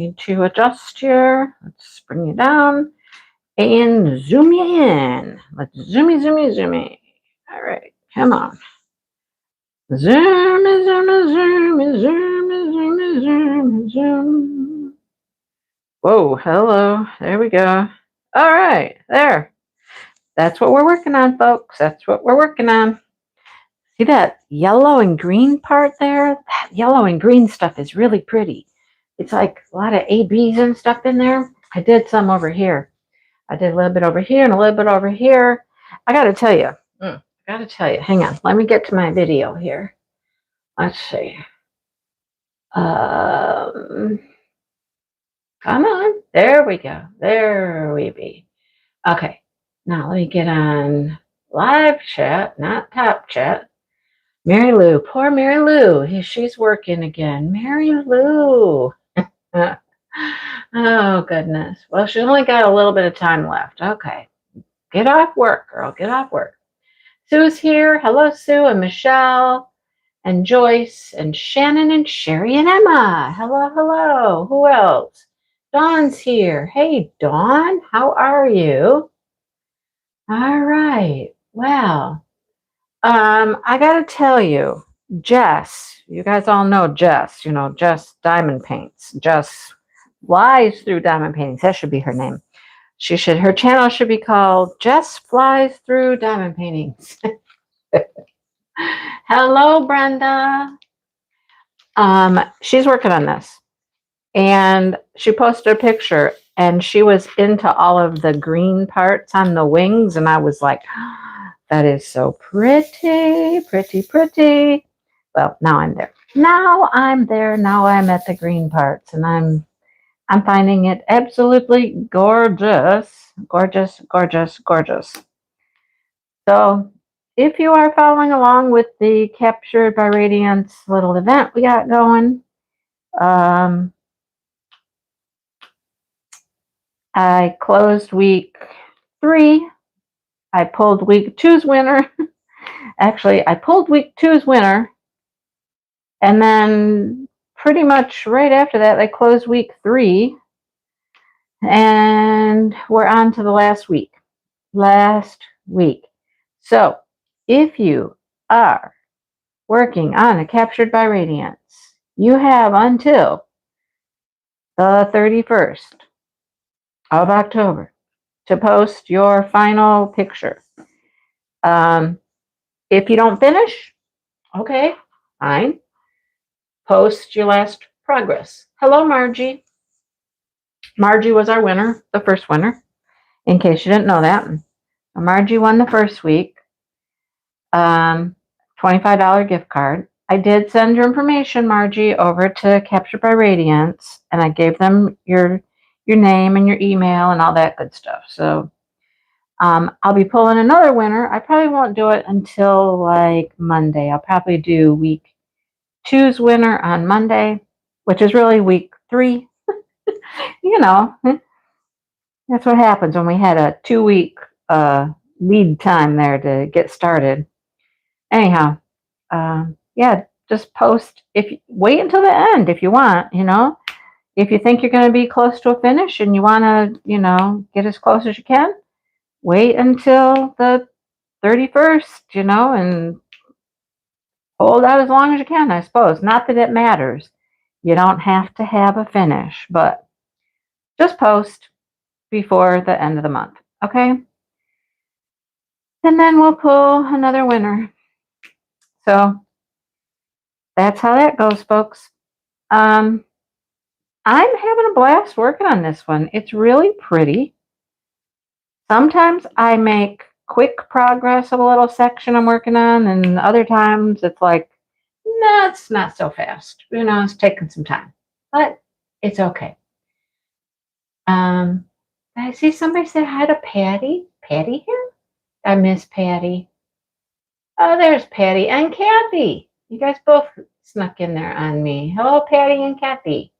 Need to adjust here. Let's bring you down and zoom you in. Let's zoomy, zoomy, zoomy. All right, come on. Zoom, zoom, zoom, zoom, zoom, zoom, zoom. Whoa, hello. There we go. All right, there. That's what we're working on, folks. That's what we're working on. See that yellow and green part there? That yellow and green stuff is really pretty. It's like a lot of ABs and stuff in there. I did some over here. I did a little bit over here and a little bit over here. I got to tell you. Hang on. Let me get to my video here. Let's see. Come on. There we go. There we be. Okay. Now let me get on live chat, not top chat. Mary Lou, poor Mary Lou. She's working again. Mary Lou. Oh, goodness. Well, she's only got a little bit of time left. Okay. Get off work, girl. Get off work. Sue's here. Hello, Sue and Michelle and Joyce and Shannon and Sherry and Emma. Hello, hello. Who else? Dawn's here. Hey, Dawn. How are you? All right. Well, I got to tell you, Jess, you guys all know Jess, Jess Diamond Paints. Jess flies through diamond paintings. That should be her name. Her channel should be called Jess Flies Through Diamond Paintings. Hello, Brenda. She's working on this. And she posted a picture and she was into all of the green parts on the wings. And I was like, that is so pretty, pretty, pretty. Well, now I'm there. Now I'm at the green parts and I'm finding it absolutely gorgeous. Gorgeous, gorgeous, gorgeous. So if you are following along with the Captured by Radiance little event we got going, I closed week 3. I pulled week 2's winner. Actually, I pulled week 2's winner. And then pretty much right after that, I closed week 3. And we're on to the last week. So if you are working on a Captured by Radiance, you have until the 31st of October to post your final picture. If you don't finish, okay, fine. Post your last progress. Hello, Margie. Margie was our winner, the first winner, in case you didn't know that. Margie won the first week. $25 gift card. I did send your information, Margie, over to Captured by Radiance, and I gave them your name and your email and all that good stuff. So I'll be pulling another winner. I probably won't do it until like Monday. I'll probably do week 2's winner on Monday, which is really week 3. That's what happens when we had a 2-week lead time there to get started. Anyhow, yeah, just post. Wait until the end if you want, If you think you're going to be close to a finish and you want to, get as close as you can, wait until the 31st, and hold out as long as you can, I suppose. Not that it matters. You don't have to have a finish, but just post before the end of the month, okay? And then we'll pull another winner. So that's how that goes, folks. I'm having a blast working on this one. It's really pretty. Sometimes I make quick progress of a little section I'm working on, and other times it's like, no, it's not so fast. It's taking some time, but it's okay. I see somebody say hi to Patty. Patty here? I miss Patty. Oh, there's Patty and Kathy. You guys both snuck in there on me. Hello, Patty and Kathy.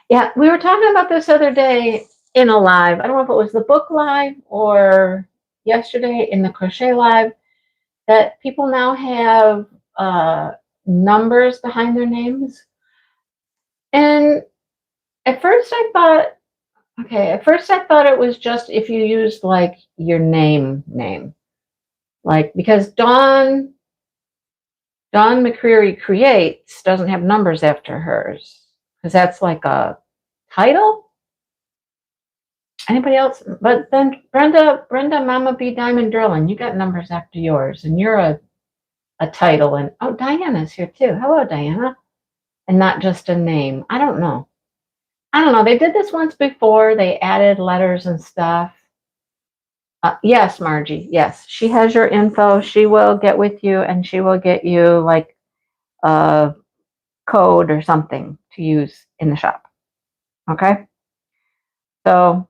Yeah, we were talking about this other day in a live. I don't know if it was the book live or yesterday in the crochet live, that people now have numbers behind their names. And at first I thought it was just if you used like your name. Like, because Dawn McCreary Creates doesn't have numbers after hers, because that's like a title. Anybody else? But then Brenda Mama B Diamond Drilling, you got numbers after yours, and you're a title. And oh, Diana's here too. Hello, Diana. And not just a name. I don't know. They did this once before. They added letters and stuff. Yes, Margie. Yes, she has your info. She will get with you, and she will get you like a code or something to use in the shop. Okay. So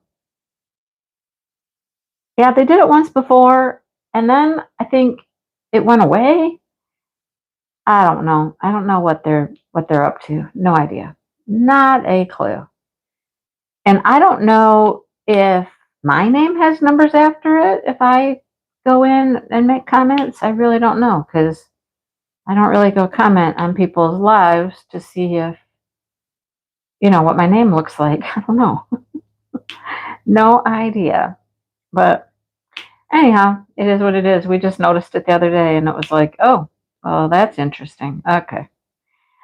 yeah, they did it once before, and then I think it went away. I don't know. I don't know what they're up to. No idea. Not a clue. And I don't know if my name has numbers after it if I go in and make comments. I really don't know, because I don't really go comment on people's lives to see if, what my name looks like. I don't know. No idea. But anyhow, it is what it is. We just noticed it the other day, and it was like, oh, well, that's interesting. Okay.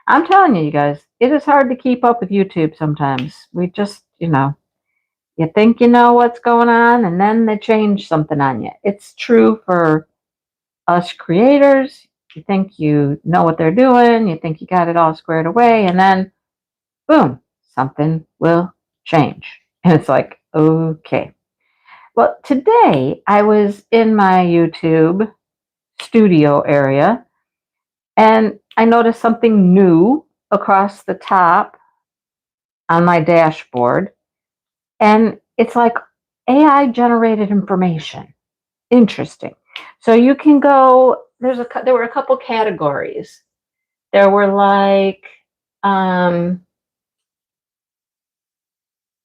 I'm telling you guys, it is hard to keep up with YouTube sometimes. We just, you think you know what's going on, and then they change something on you. It's true for us creators. You think you know what they're doing. You think you got it all squared away, and then, boom, something will change. And it's like, okay. Well, today I was in my YouTube studio area, and I noticed something new across the top on my dashboard. And it's like AI generated information. Interesting. So you can go, there were a couple categories. There were like,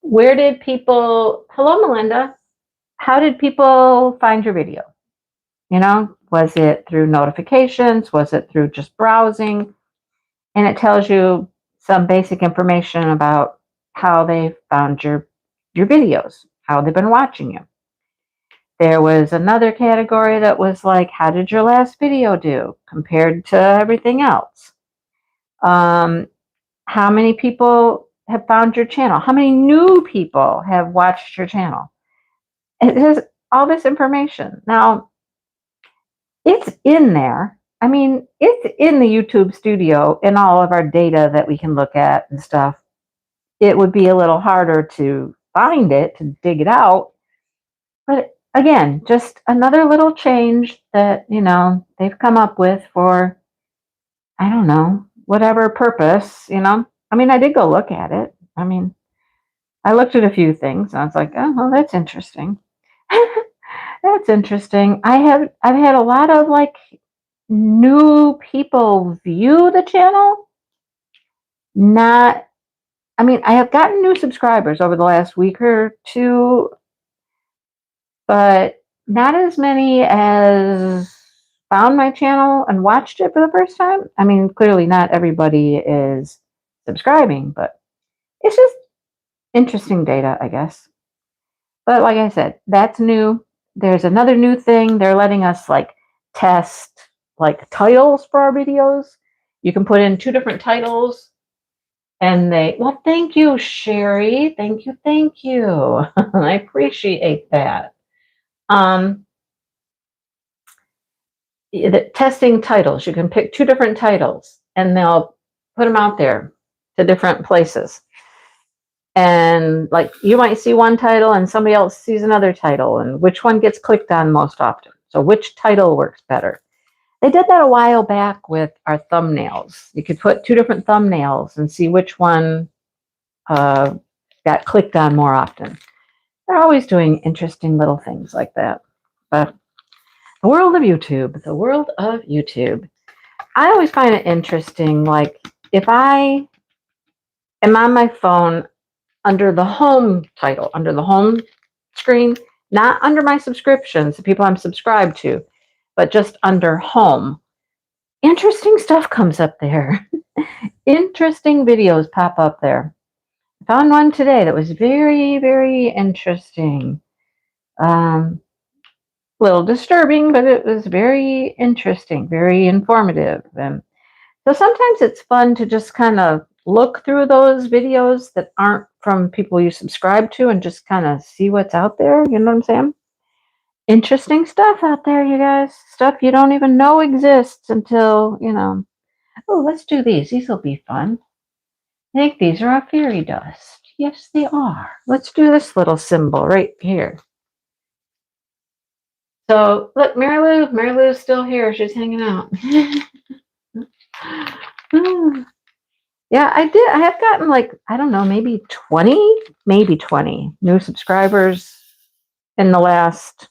where did people, hello, Melinda. How did people find your video? Was it through notifications? Was it through just browsing? And it tells you some basic information about how they found your videos, how they've been watching you. There was another category that was like, how did your last video do compared to everything else? How many people have found your channel? How many new people have watched your channel? It has all this information. Now, it's in there. I mean, it's in the YouTube studio in all of our data that we can look at and stuff. It would be a little harder to find it, to dig it out. But again, just another little change that, they've come up with for, I don't know, whatever purpose, I mean, I did go look at it. I mean, I looked at a few things. And I was like, oh, well, that's interesting. That's interesting. I've had a lot of like new people view the channel. I have gotten new subscribers over the last week or two, but not as many as found my channel and watched it for the first time. I mean, clearly not everybody is subscribing, but it's just interesting data, I guess. But like I said, that's new. There's another new thing. They're letting us like test like titles for our videos. You can put in 2 different titles, and well, thank you, Sherry. Thank you. I appreciate that. The testing titles. You can pick 2 different titles, and they'll put them out there to different places. And like you might see one title and somebody else sees another title, and which one gets clicked on most often. So which title works better? They did that a while back with our thumbnails. You could put 2 different thumbnails and see which one got clicked on more often. They're always doing interesting little things like that. But the world of YouTube, I always find it interesting. Like if I am on my phone under the home title, under the home screen, not under my subscriptions, the people I'm subscribed to, but just under home. interesting stuff comes up there. Interesting videos pop up there. I found one today that was very, very interesting. A little disturbing, but it was very interesting, very informative. And so sometimes it's fun to just kind of look through those videos that aren't from people you subscribe to and just kind of see what's out there. You know what I'm saying? Interesting stuff out there, you guys. Stuff you don't even know exists until, oh, let's do these. These will be fun. I think these are a fairy dust. Yes, they are. Let's do this little symbol right here. So, look, Mary Lou's still here. She's hanging out. Yeah, I have gotten I don't know, maybe 20 new subscribers in the last,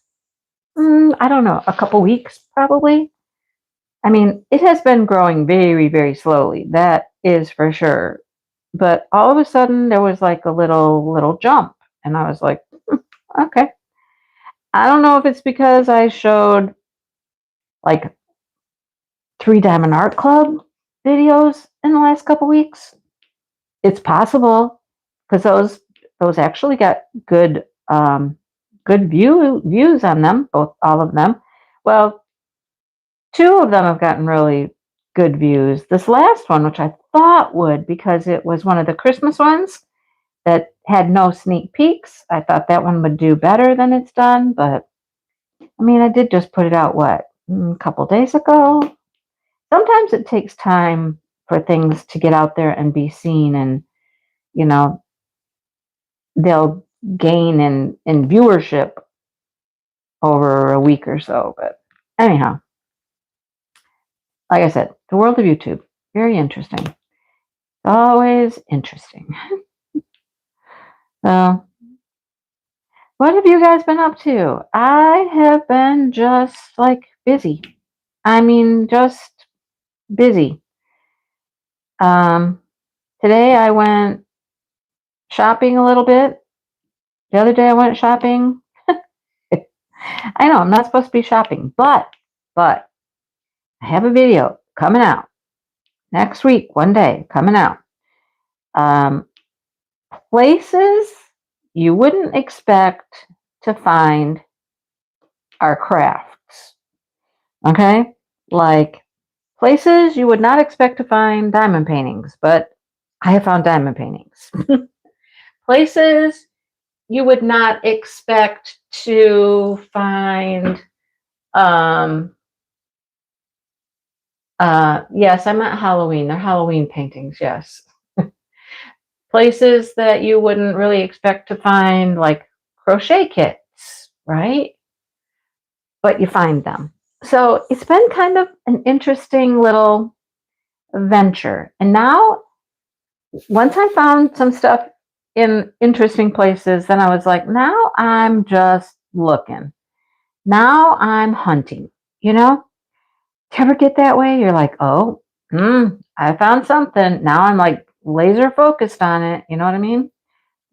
I don't know, a couple weeks probably. I mean, it has been growing very, very slowly. That is for sure. But all of a sudden there was like a little jump and I was like, okay. I don't know if it's because I showed like 3 Diamond Art Club videos in the last couple weeks. It's possible because those actually got good views on them, all of them. Well, 2 of them have gotten really good views. This last one, which I thought would, because it was one of the Christmas ones that had no sneak peeks, I thought that one would do better than it's done. But I mean, I did just put it out a couple days ago. Sometimes it takes time for things to get out there and be seen, and they'll gain in viewership over a week or so. But anyhow, like I said, the world of YouTube, very interesting. Always interesting. So, what have you guys been up to? I have been just busy. I mean, just busy. Today I went shopping a little bit. The other day I went shopping. I know I'm not supposed to be shopping, but I have a video coming out next week, one day coming out. Places you wouldn't expect to find our Krafts. Okay? Like places you would not expect to find diamond paintings, but I have found diamond paintings. Places you would not expect to find yes, I meant Halloween. They're Halloween paintings, yes. Places that you wouldn't really expect to find like crochet kits, right? But you find them. So it's been kind of an interesting little venture. And now, once I found some stuff in interesting places, then I was like, now I'm just looking. Now I'm hunting, you know? Do you ever get that way? You're like, oh, I found something. Now I'm like laser focused on it. You know what I mean?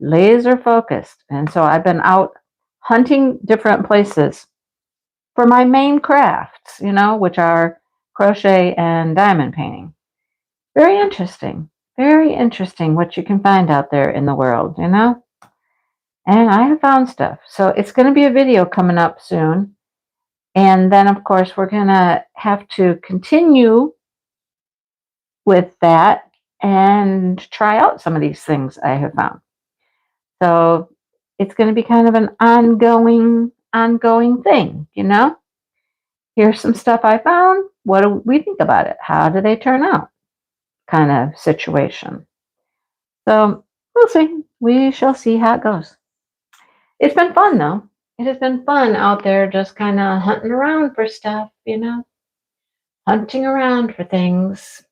Laser focused. And so I've been out hunting different places for my main crafts, which are crochet and diamond painting. Very interesting. Very interesting what you can find out there in the world, And I have found stuff. So it's going to be a video coming up soon. And then, of course, we're going to have to continue with that and try out some of these things I have found. So it's going to be kind of an ongoing thing, Here's some stuff I found. What do we think about it? How do they turn out? Kind of situation. So we'll see. We shall see how it goes. It's been fun, though. It has been fun out there just kind of hunting around for stuff, Hunting around for things.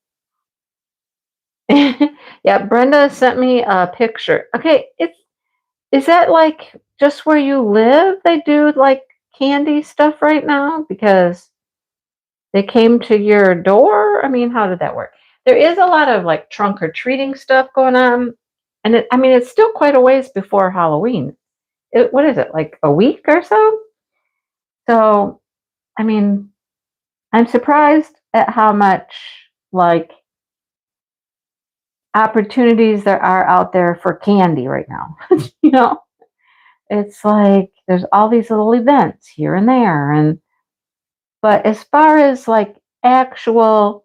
Yeah, Brenda sent me a picture. Okay, is that like just where you live? They do like candy stuff right now because they came to your door? I mean, how did that work? There is a lot of like trunk or treating stuff going on. And it's still quite a ways before Halloween. What is it, like a week or so? So, I mean, I'm surprised at how much like opportunities there are out there for candy right now. you know, it's like there's all these little events here and there. And but as far as like actual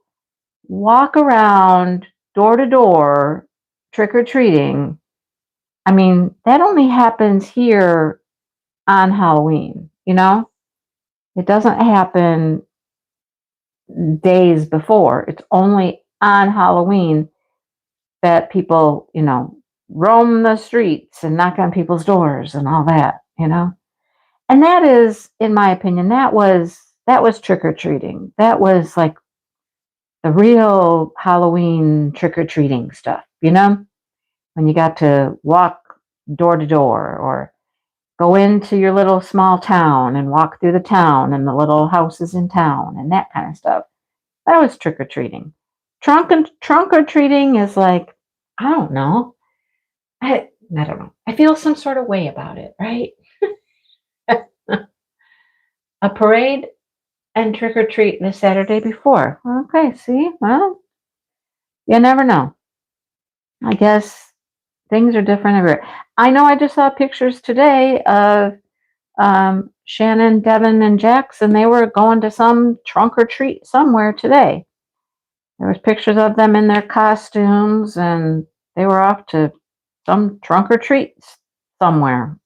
walk around door to door trick or treating, I mean, that only happens here on Halloween, you know? It doesn't happen days before. It's only on Halloween that people, roam the streets and knock on people's doors and all that, you know? And that is, in my opinion, that was trick or treating. That was like the real Halloween trick or treating stuff, when you got to walk door to door or go into your little small town and walk through the town and the little houses in town and that kind of stuff. That was trick or treating. Trunk or treating is like, I don't know. I don't know. I feel some sort of way about it, right? A parade and trick or treat the Saturday before. Okay, see? Well, you never know. I guess things are different everywhere. I know I just saw pictures today of Shannon, Devin, and Jackson. They were going to some trunk or treat somewhere today. There was pictures of them in their costumes, and they were off to some trunk or treat somewhere.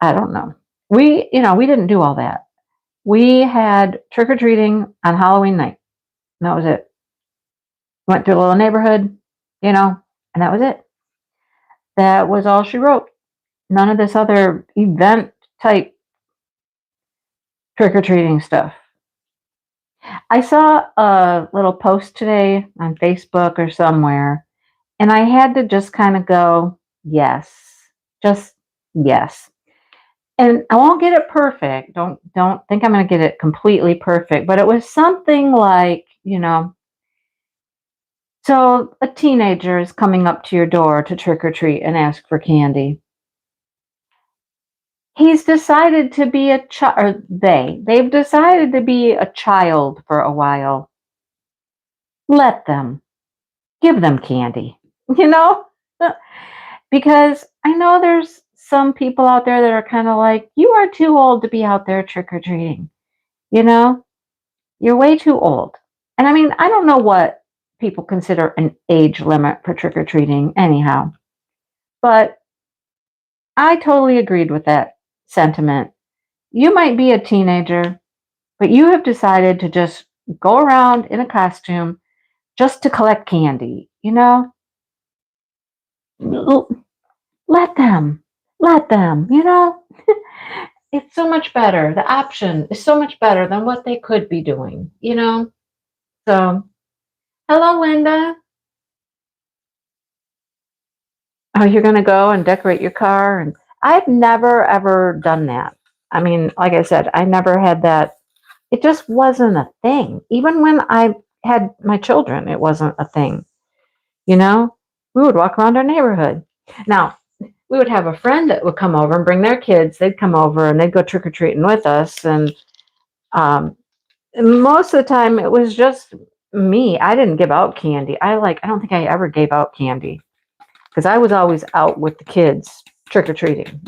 I don't know. We didn't do all that. We had trick or treating on Halloween night. And that was it. Went through a little neighborhood, and that was it. That was all she wrote. None of this other event type trick or treating stuff. I saw a little post today on Facebook or somewhere, and I had to just kind of go, yes, just yes. And I won't get it perfect. Don't think I'm going to get it completely perfect, but it was something like, so a teenager is coming up to your door to trick or treat and ask for candy. He's decided to be a child, or they've decided to be a child for a while. Let them. Give them candy, you know? Because I know there's some people out there that are kind of like, you are too old to be out there trick or treating. You know, you're way too old. And I mean, I don't know what people consider an age limit for trick or treating, anyhow. But I totally agreed with that sentiment. You might be a teenager, but you have decided to just go around in a costume just to collect candy, Let them. Let them, It's so much better. The option is so much better than what they could be doing. So, hello, Linda. Oh, you're going to go and decorate your car? And I've never, ever done that. I mean, like I said, I never had that. It just wasn't a thing. Even when I had my children, it wasn't a thing. We would walk around our neighborhood. Now, we would have a friend that would come over and bring their kids. They'd come over and they'd go trick or treating with us. And most of the time, it was just me. I didn't give out candy. I don't think I ever gave out candy because I was always out with the kids trick or treating.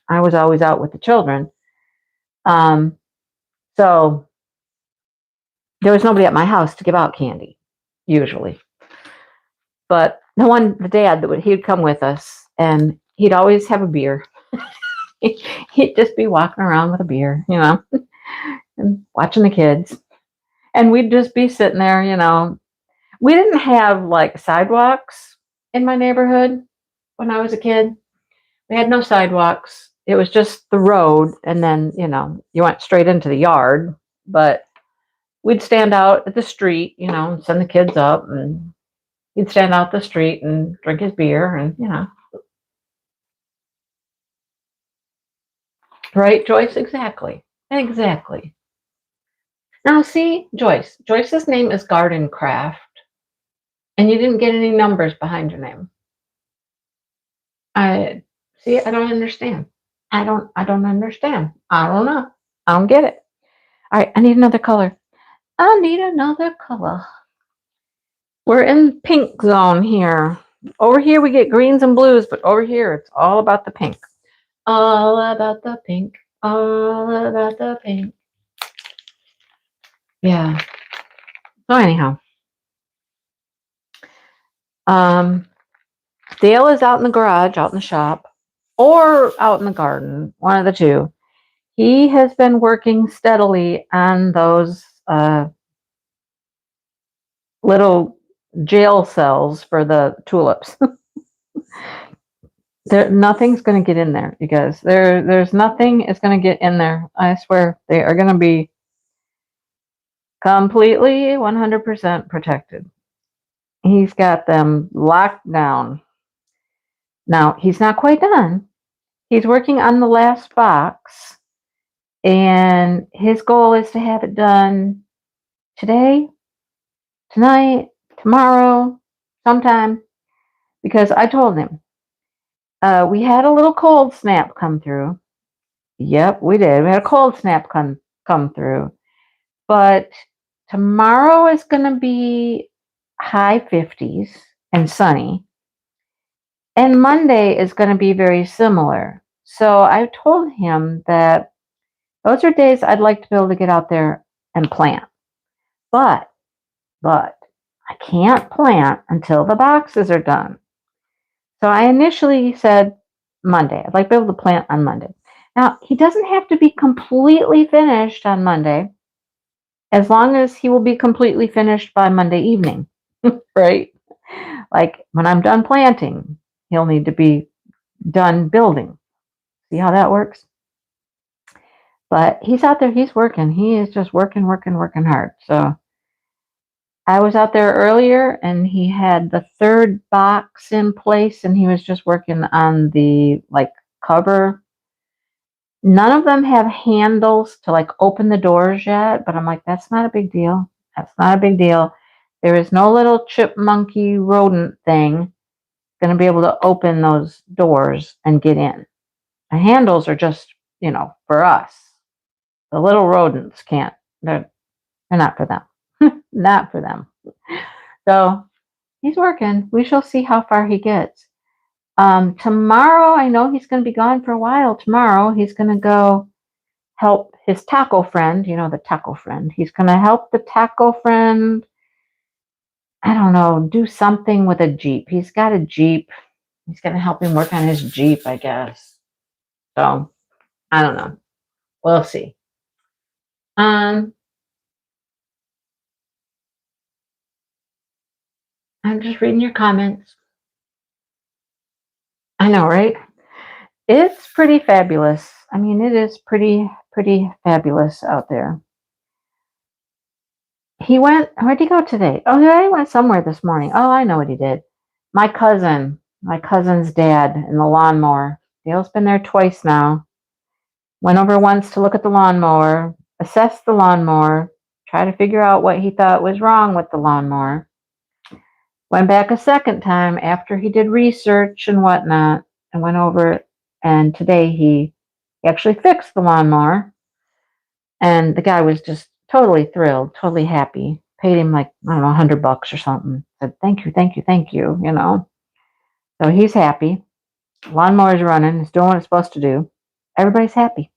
I was always out with the children. So there was nobody at my house to give out candy usually. But the dad he'd come with us, and he'd always have a beer. He'd just be walking around with a beer, and watching the kids. And we'd just be sitting there, We didn't have like sidewalks in my neighborhood when I was a kid. We had no sidewalks. It was just the road, and then, you went straight into the yard. But we'd stand out at the street, and send the kids up, and he'd stand out the street and drink his beer, and, Right, Joyce? Exactly. Exactly. Now, see, Joyce. Joyce's name is Garden Craft, and you didn't get any numbers behind your name. I see. I don't understand. I don't understand. I don't know. I don't get it. All right, I need another color. I need another color. We're in pink zone here. Over here we get greens and blues, but over here it's all about the pink. All about the pink. All about the pink. Yeah. So anyhow. Dale is out in the garage, out in the shop, or out in the garden, one of the two. He has been working steadily on those little jail cells for the tulips. Nothing's going to get in there, you guys. There's nothing is going to get in there. I swear they are going to be completely 100% protected. He's got them locked down. Now, he's not quite done. He's working on the last box, and his goal is to have it done today, tonight, tomorrow, sometime, because I told him we had a little cold snap come through. Yep, we did. We had a cold snap come through. But tomorrow is going to be high 50s and sunny. And Monday is going to be very similar. So I told him that those are days I'd like to be able to get out there and plant. But I can't plant until the boxes are done. So I initially said Monday. I'd like to be able to plant on Monday. Now, he doesn't have to be completely finished on Monday, as long as he will be completely finished by Monday evening, right? Like when I'm done planting, he'll need to be done building. See how that works? But he's out there, he's working. He is just working hard. So I was out there earlier and he had the third box in place and he was just working on the cover. None of them have handles to open the doors yet, but I'm like, that's not a big deal. That's not a big deal. There is no little chipmunky rodent thing going to be able to open those doors and get in. The handles are just, for us. The little rodents can't. They're not for them. Not for them. So he's working. We shall see how far he gets. Tomorrow, I know he's going to be gone for a while. Tomorrow, he's going to go help his taco friend. The taco friend. He's going to help the taco friend, I don't know, do something with a Jeep. He's got a Jeep. He's going to help him work on his Jeep, I guess. So, I don't know. We'll see. I'm just reading your comments. I know, right? It's pretty fabulous. I mean, it is pretty fabulous out there. Where'd he go today? Oh, yeah, he went somewhere this morning. Oh, I know what he did. My cousin's dad in the lawnmower. Dale's been there twice now. Went over once to look at the lawnmower, assess the lawnmower, try to figure out what he thought was wrong with the lawnmower. Went back a second time after he did research and whatnot and went over, and today he actually fixed the lawnmower. And the guy was just totally thrilled, totally happy. Paid him I don't know, $100 or something. Said, thank you, So he's happy. Lawnmower's running. It's doing what it's supposed to do. Everybody's happy.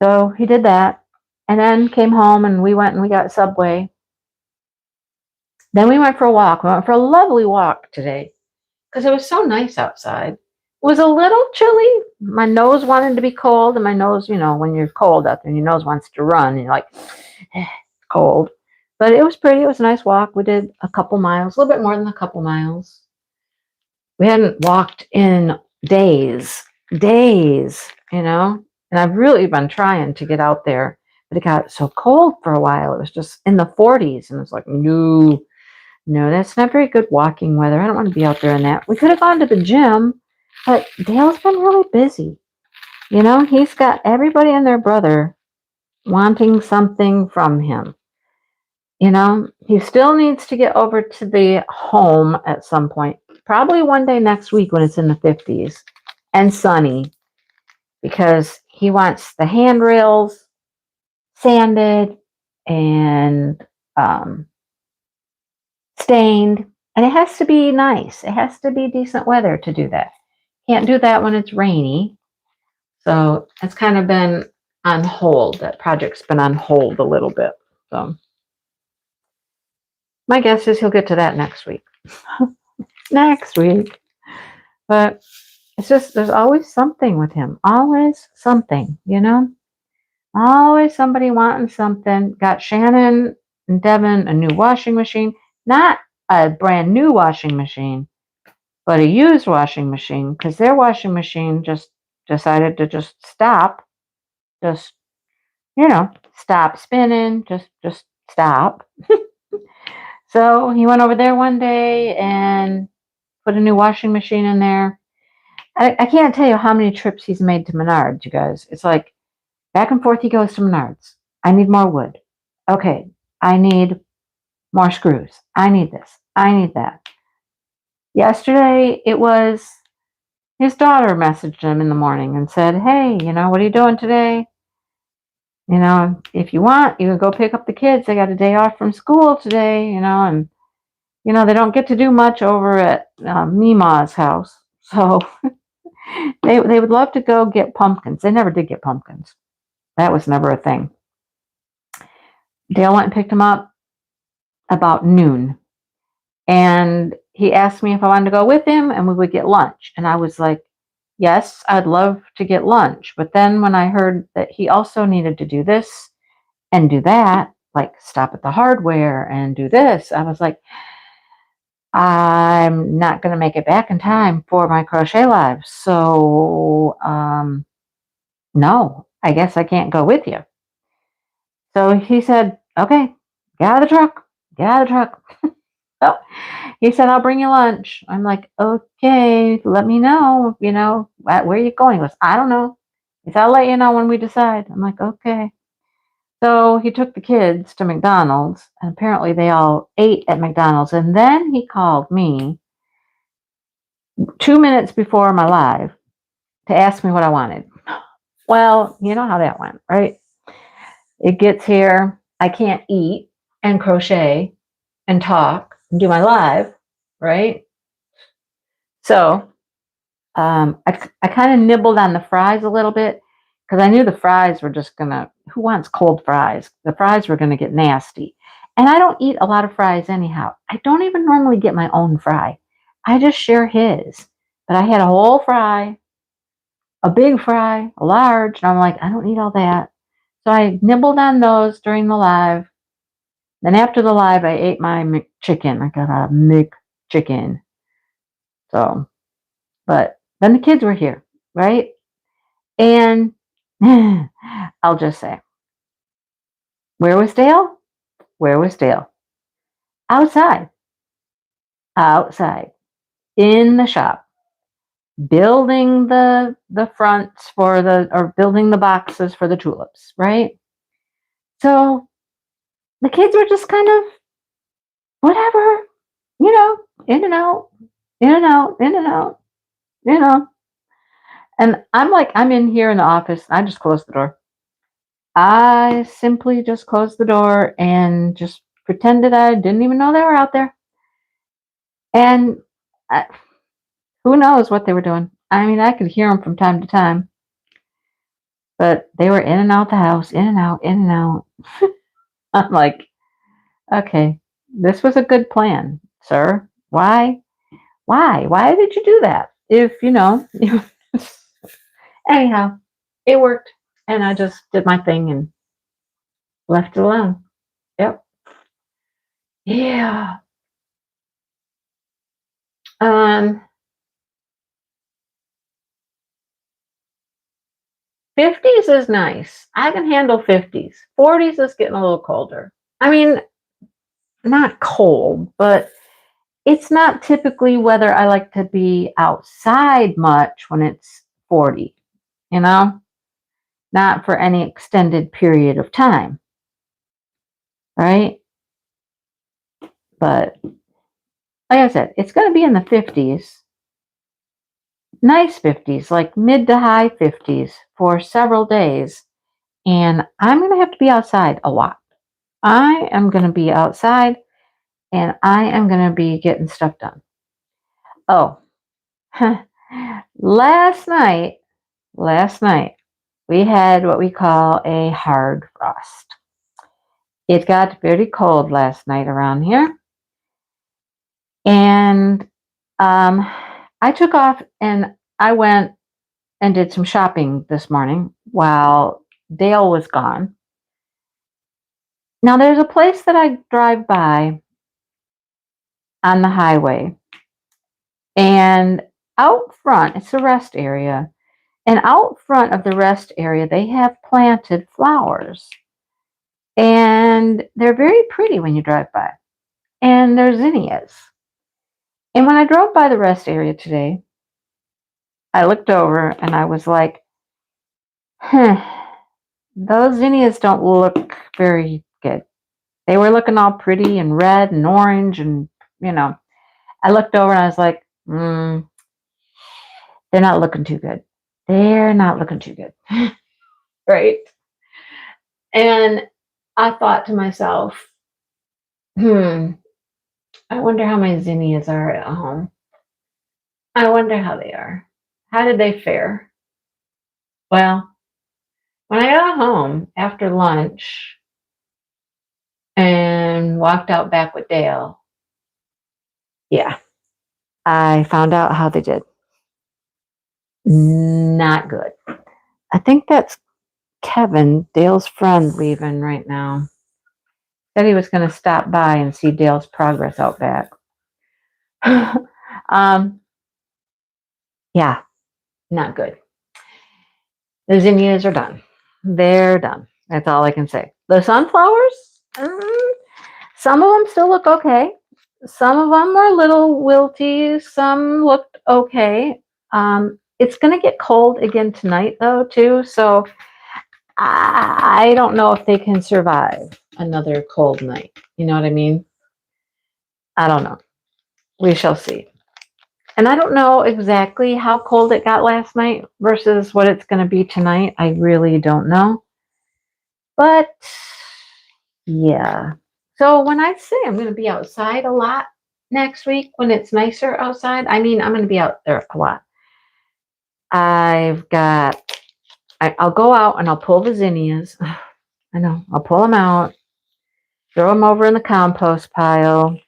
So he did that. And then came home and we went and we got Subway. Then we went for a walk. We went for a lovely walk today because it was so nice outside. It was a little chilly. My nose wanted to be cold, and my nose, when you're cold out there and your nose wants to run, and you're like, it's cold. But it was pretty. It was a nice walk. We did a couple miles, a little bit more than a couple miles. We hadn't walked in days, and I've really been trying to get out there, but it got so cold for a while. It was just in the 40s, and it's like, no, that's not very good walking weather. I don't want to be out there in that. We could have gone to the gym, but Dale's been really busy. He's got everybody and their brother wanting something from him. He still needs to get over to the home at some point. Probably one day next week when it's in the 50s and sunny, because he wants the handrails sanded and stained. And it has to be nice. It has to be decent weather to do that. Can't do that when it's rainy. So it's kind of been on hold. That project's been on hold a little bit. So my guess is he'll get to that next week. Next week. But it's just, there's always something with him. Always something, you know? Always somebody wanting something. Got Shannon and Devin a new washing machine. Not a brand new washing machine, but a used washing machine, because their washing machine just decided to just stop. Just, stop spinning. Just stop. So he went over there one day and put a new washing machine in there. I can't tell you how many trips he's made to Menards, you guys. It's like back and forth he goes to Menards. I need more wood. Okay, I need more screws. I need this. I need that. Yesterday, it was his daughter messaged him in the morning and said, hey, what are you doing today? If you want, you can go pick up the kids. They got a day off from school today, and, they don't get to do much over at Mima's house. So they would love to go get pumpkins. They never did get pumpkins. That was never a thing. Dale went and picked him up about noon. And he asked me if I wanted to go with him and we would get lunch. And I was like, yes, I'd love to get lunch. But then when I heard that he also needed to do this and do that, like stop at the hardware and do this, I was like, I'm not going to make it back in time for my crochet live. So, no, I guess I can't go with you. So he said, okay, get out of the truck, get out of the truck. So he said, I'll bring you lunch. I'm like, okay, let me know, where are you going? He goes, I don't know. He said, I'll let you know when we decide. I'm like, okay. So he took the kids to McDonald's, and apparently they all ate at McDonald's. And then he called me 2 minutes before my live to ask me what I wanted. Well, you know how that went, right? It gets here, I can't eat and crochet and talk and do my live, right? So I kind of nibbled on the fries a little bit because I knew the fries were just who wants cold fries? The fries were going to get nasty. And I don't eat a lot of fries anyhow. I don't even normally get my own fry. I just share his. But I had a whole fry, a big fry, a large, and I'm like, I don't need all that. So I nibbled on those during the live. Then after the live, I ate my McChicken. I got a McChicken. So, but then the kids were here, right? And I'll just say, where was Dale? Where was Dale? Outside. Outside. In the shop. Building the fronts or building the boxes for the tulips, right? So the kids were just kind of whatever, in and out, in and out, in and out, And I'm in here in the office. I just closed the door. I simply just closed the door and just pretended I didn't even know they were out there. And who knows what they were doing. I mean, I could hear them from time to time. But they were in and out the house, in and out, in and out. I'm like, okay, this was a good plan, sir. Why? Why did you do that? If, anyhow, it worked. And I just did my thing and left it alone. Yep. Yeah. 50s is nice. I can handle 50s. 40s is getting a little colder. I mean, not cold, but it's not typically weather I like to be outside much when it's 40, not for any extended period of time, right? But like I said, it's going to be in the 50s, nice 50s, like mid to high 50s for several days. And I'm going to have to be outside a lot. I am going to be outside and I am going to be getting stuff done. Oh, last night, we had what we call a hard frost. It got very cold last night around here. And I took off and I went and did some shopping this morning while Dale was gone. Now, there's a place that I drive by on the highway, and out front, it's a rest area, and out front of the rest area, they have planted flowers, and they're very pretty when you drive by, and they're zinnias. And when I drove by the rest area today, I looked over and I was like, those zinnias don't look very good. They were looking all pretty and red and orange, and I looked over and I was like, they're not looking too good. They're not looking too good. Right? And I thought to myself, I wonder how my zinnias are at home. I wonder how they are. How did they fare? Well, when I got home after lunch and walked out back with Dale, yeah, I found out how they did. Not good. I think that's Kevin, Dale's friend, leaving right now. Said he was going to stop by and see Dale's progress out back. Yeah, not good. The zinnias are done. They're done. That's all I can say. The sunflowers, some of them still look okay. Some of them were a little wilty. Some looked okay. It's going to get cold again tonight, though, too. So I don't know if they can survive another cold night. You know what I mean? I don't know. We shall see. And I don't know exactly how cold it got last night versus what it's going to be tonight. I really don't know. But yeah. So when I say I'm going to be outside a lot next week when it's nicer outside, I mean I'm going to be out there a lot. I'll go out and I'll pull the zinnias. I know. I'll pull them out, throw them over in the compost pile.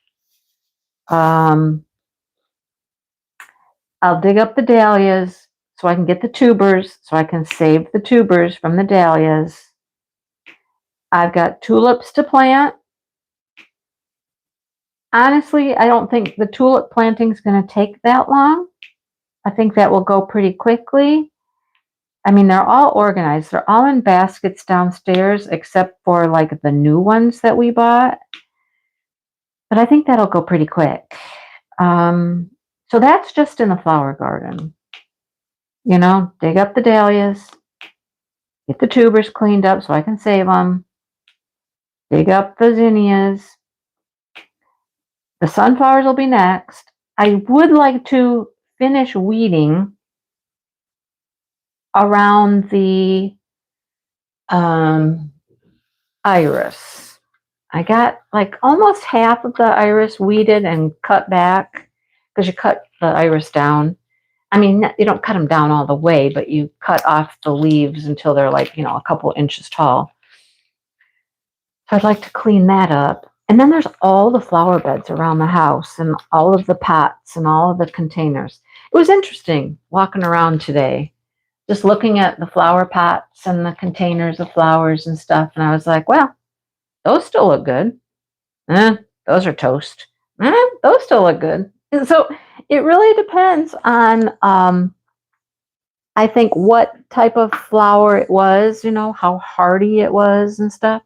I'll dig up the dahlias so I can get the tubers, so I can save the tubers from the dahlias. I've got tulips to plant. Honestly, I don't think the tulip planting is going to take that long. I think that will go pretty quickly. I mean, they're all organized. They're all in baskets downstairs, except for like the new ones that we bought. But I think that'll go pretty quick. So that's just in the flower garden. Dig up the dahlias, get the tubers cleaned up so I can save them, dig up the zinnias. The sunflowers will be next. I would like to finish weeding around the iris. I got like almost half of the iris weeded and cut back because you cut the iris down. I mean, you don't cut them down all the way, but you cut off the leaves until they're like, a couple inches tall. So I'd like to clean that up. And then there's all the flower beds around the house and all of the pots and all of the containers. It was interesting walking around today, just looking at the flower pots and the containers of flowers and stuff. And I was like, well, those still look good. Those are toast. Those still look good. And so it really depends on, I think, what type of flower it was, how hardy it was and stuff.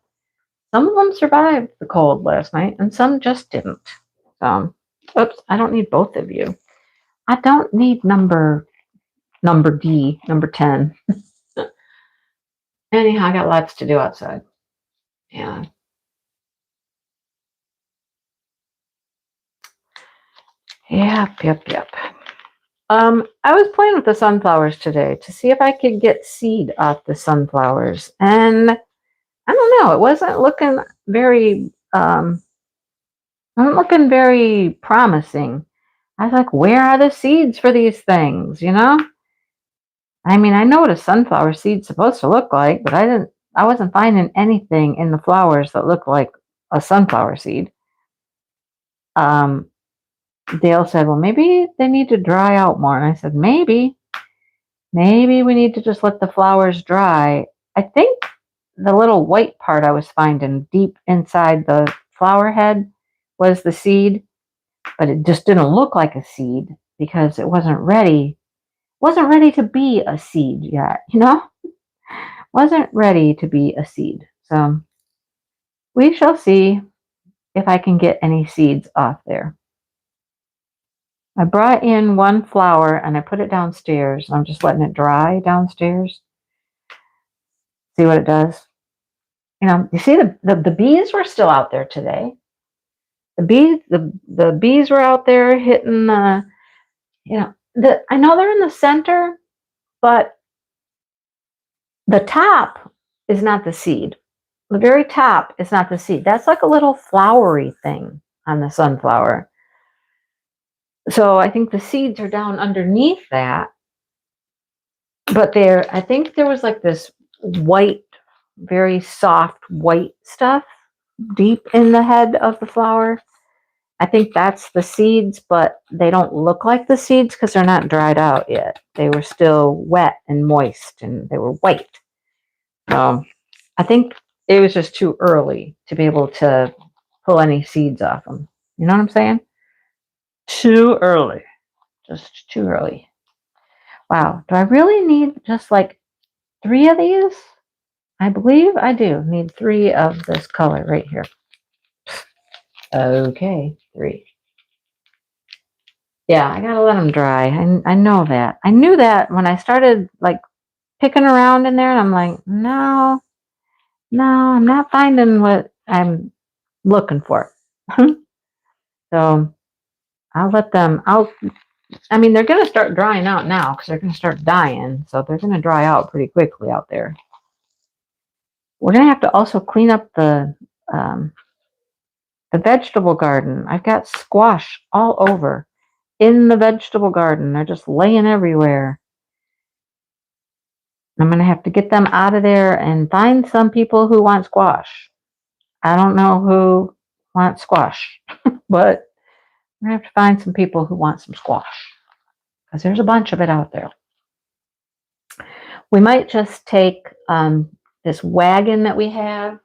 Some of them survived the cold last night and some just didn't. Oops, I don't need both of you. I don't need number D, number 10. Anyhow, I got lots to do outside. Yeah. Yep. I was playing with the sunflowers today to see if I could get seed off the sunflowers. And I don't know. It wasn't looking very promising. I was like, where are the seeds for these things? I mean, I know what a sunflower seed's supposed to look like, but I wasn't finding anything in the flowers that looked like a sunflower seed. Dale said, well, maybe they need to dry out more. And I said, maybe we need to just let the flowers dry. I think the little white part I was finding deep inside the flower head was the seed, but it just didn't look like a seed because it wasn't ready to be a seed yet, wasn't ready to be a seed. So we shall see if I can get any seeds off there. I brought in one flower and I put it downstairs. I'm just letting it dry downstairs. See what it does. You see the bees were still out there today. The bees were out there hitting I know they're in the center, but the top is not the seed. The very top is not the seed. That's like a little flowery thing on the sunflower. So I think the seeds are down underneath that. But I think there was like this white, very soft white stuff deep in the head of the flower. I think that's the seeds, but they don't look like the seeds because they're not dried out yet. They were still wet and moist and they were white. So I think it was just too early to be able to pull any seeds off them. You know what I'm saying? Too early. Just too early. Wow. Do I really need just like 3 of these? I believe I do need 3 of this color right here. Okay, 3. Yeah, I gotta let them dry. I know that. I knew that when I started like picking around in there, and I'm like, no, I'm not finding what I'm looking for. So I'll let them. I mean, they're gonna start drying out now because they're gonna start dying. So they're gonna dry out pretty quickly out there. We're gonna have to also clean up the vegetable garden. I've got squash all over in the vegetable garden. They're just laying everywhere. I'm going to have to get them out of there and find some people who want squash. I don't know who wants squash, but I'm going to have to find some people who want some squash because there's a bunch of it out there. We might just take this wagon that we have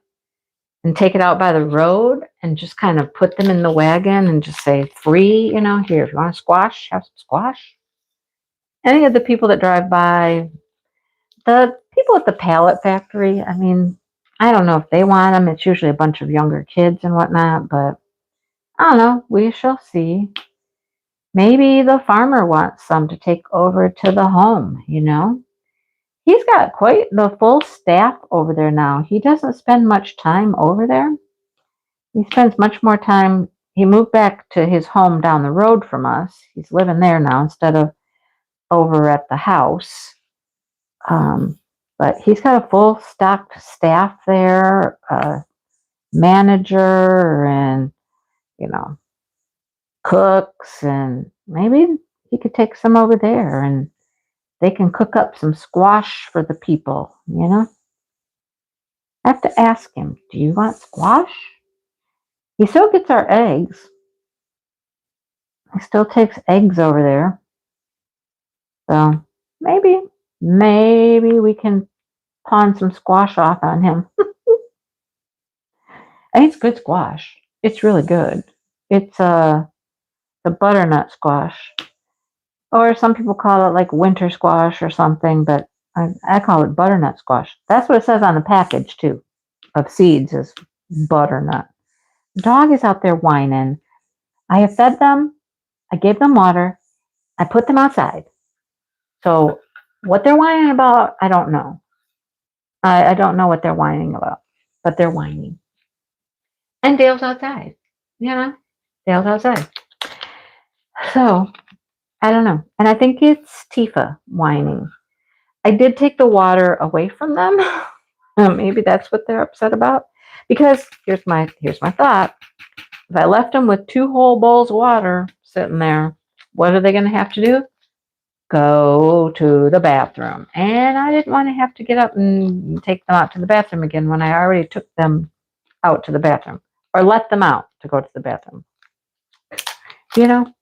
and take it out by the road and just kind of put them in the wagon and just say free, here, if you want a squash, have some squash. Any of the people that drive by, the people at the pallet factory, I mean, I don't know if they want them. It's usually a bunch of younger kids and whatnot, but I don't know. We shall see. Maybe the farmer wants some to take over to the home, He's got quite the full staff over there now. He doesn't spend much time over there. He spends much more time. He moved back to his home down the road from us. He's living there now instead of over at the house. But he's got a full stocked staff there, manager and, cooks, and maybe he could take some over there and they can cook up some squash for the people, I have to ask him, do you want squash? He still gets our eggs. He still takes eggs over there. So maybe we can pawn some squash off on him. And it's good squash. It's really good. It's the butternut squash. Or some people call it like winter squash or something, but I call it butternut squash. That's what it says on the package too, of seeds is butternut. The dog is out there whining. I have fed them. I gave them water. I put them outside. So what they're whining about, I don't know. I don't know what they're whining about, but they're whining. And Dale's outside. Dale's outside. So I don't know. And I think it's Tifa whining. I did take the water away from them Maybe that's what they're upset about. Because here's my thought. If I left them with 2 whole bowls of water sitting there, what are they going to have to do? Go to the bathroom. And I didn't want to have to get up and take them out to the bathroom again when I already took them out to the bathroom, or let them out to go to the bathroom. You know?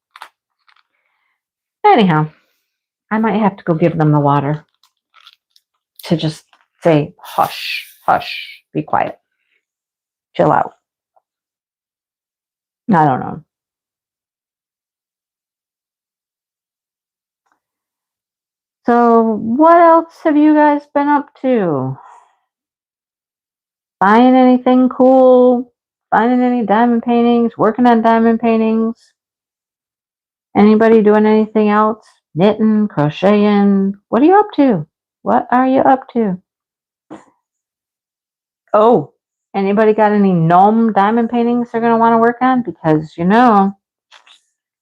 Anyhow, I might have to go give them the water to just say, hush, hush, be quiet, chill out. I don't know. So what else have you guys been up to? Buying anything cool? Finding any diamond paintings? Working on diamond paintings? Anybody doing anything else? Knitting, crocheting? What are you up to? What are you up to? Oh, anybody got any gnome diamond paintings they're going to want to work on? Because,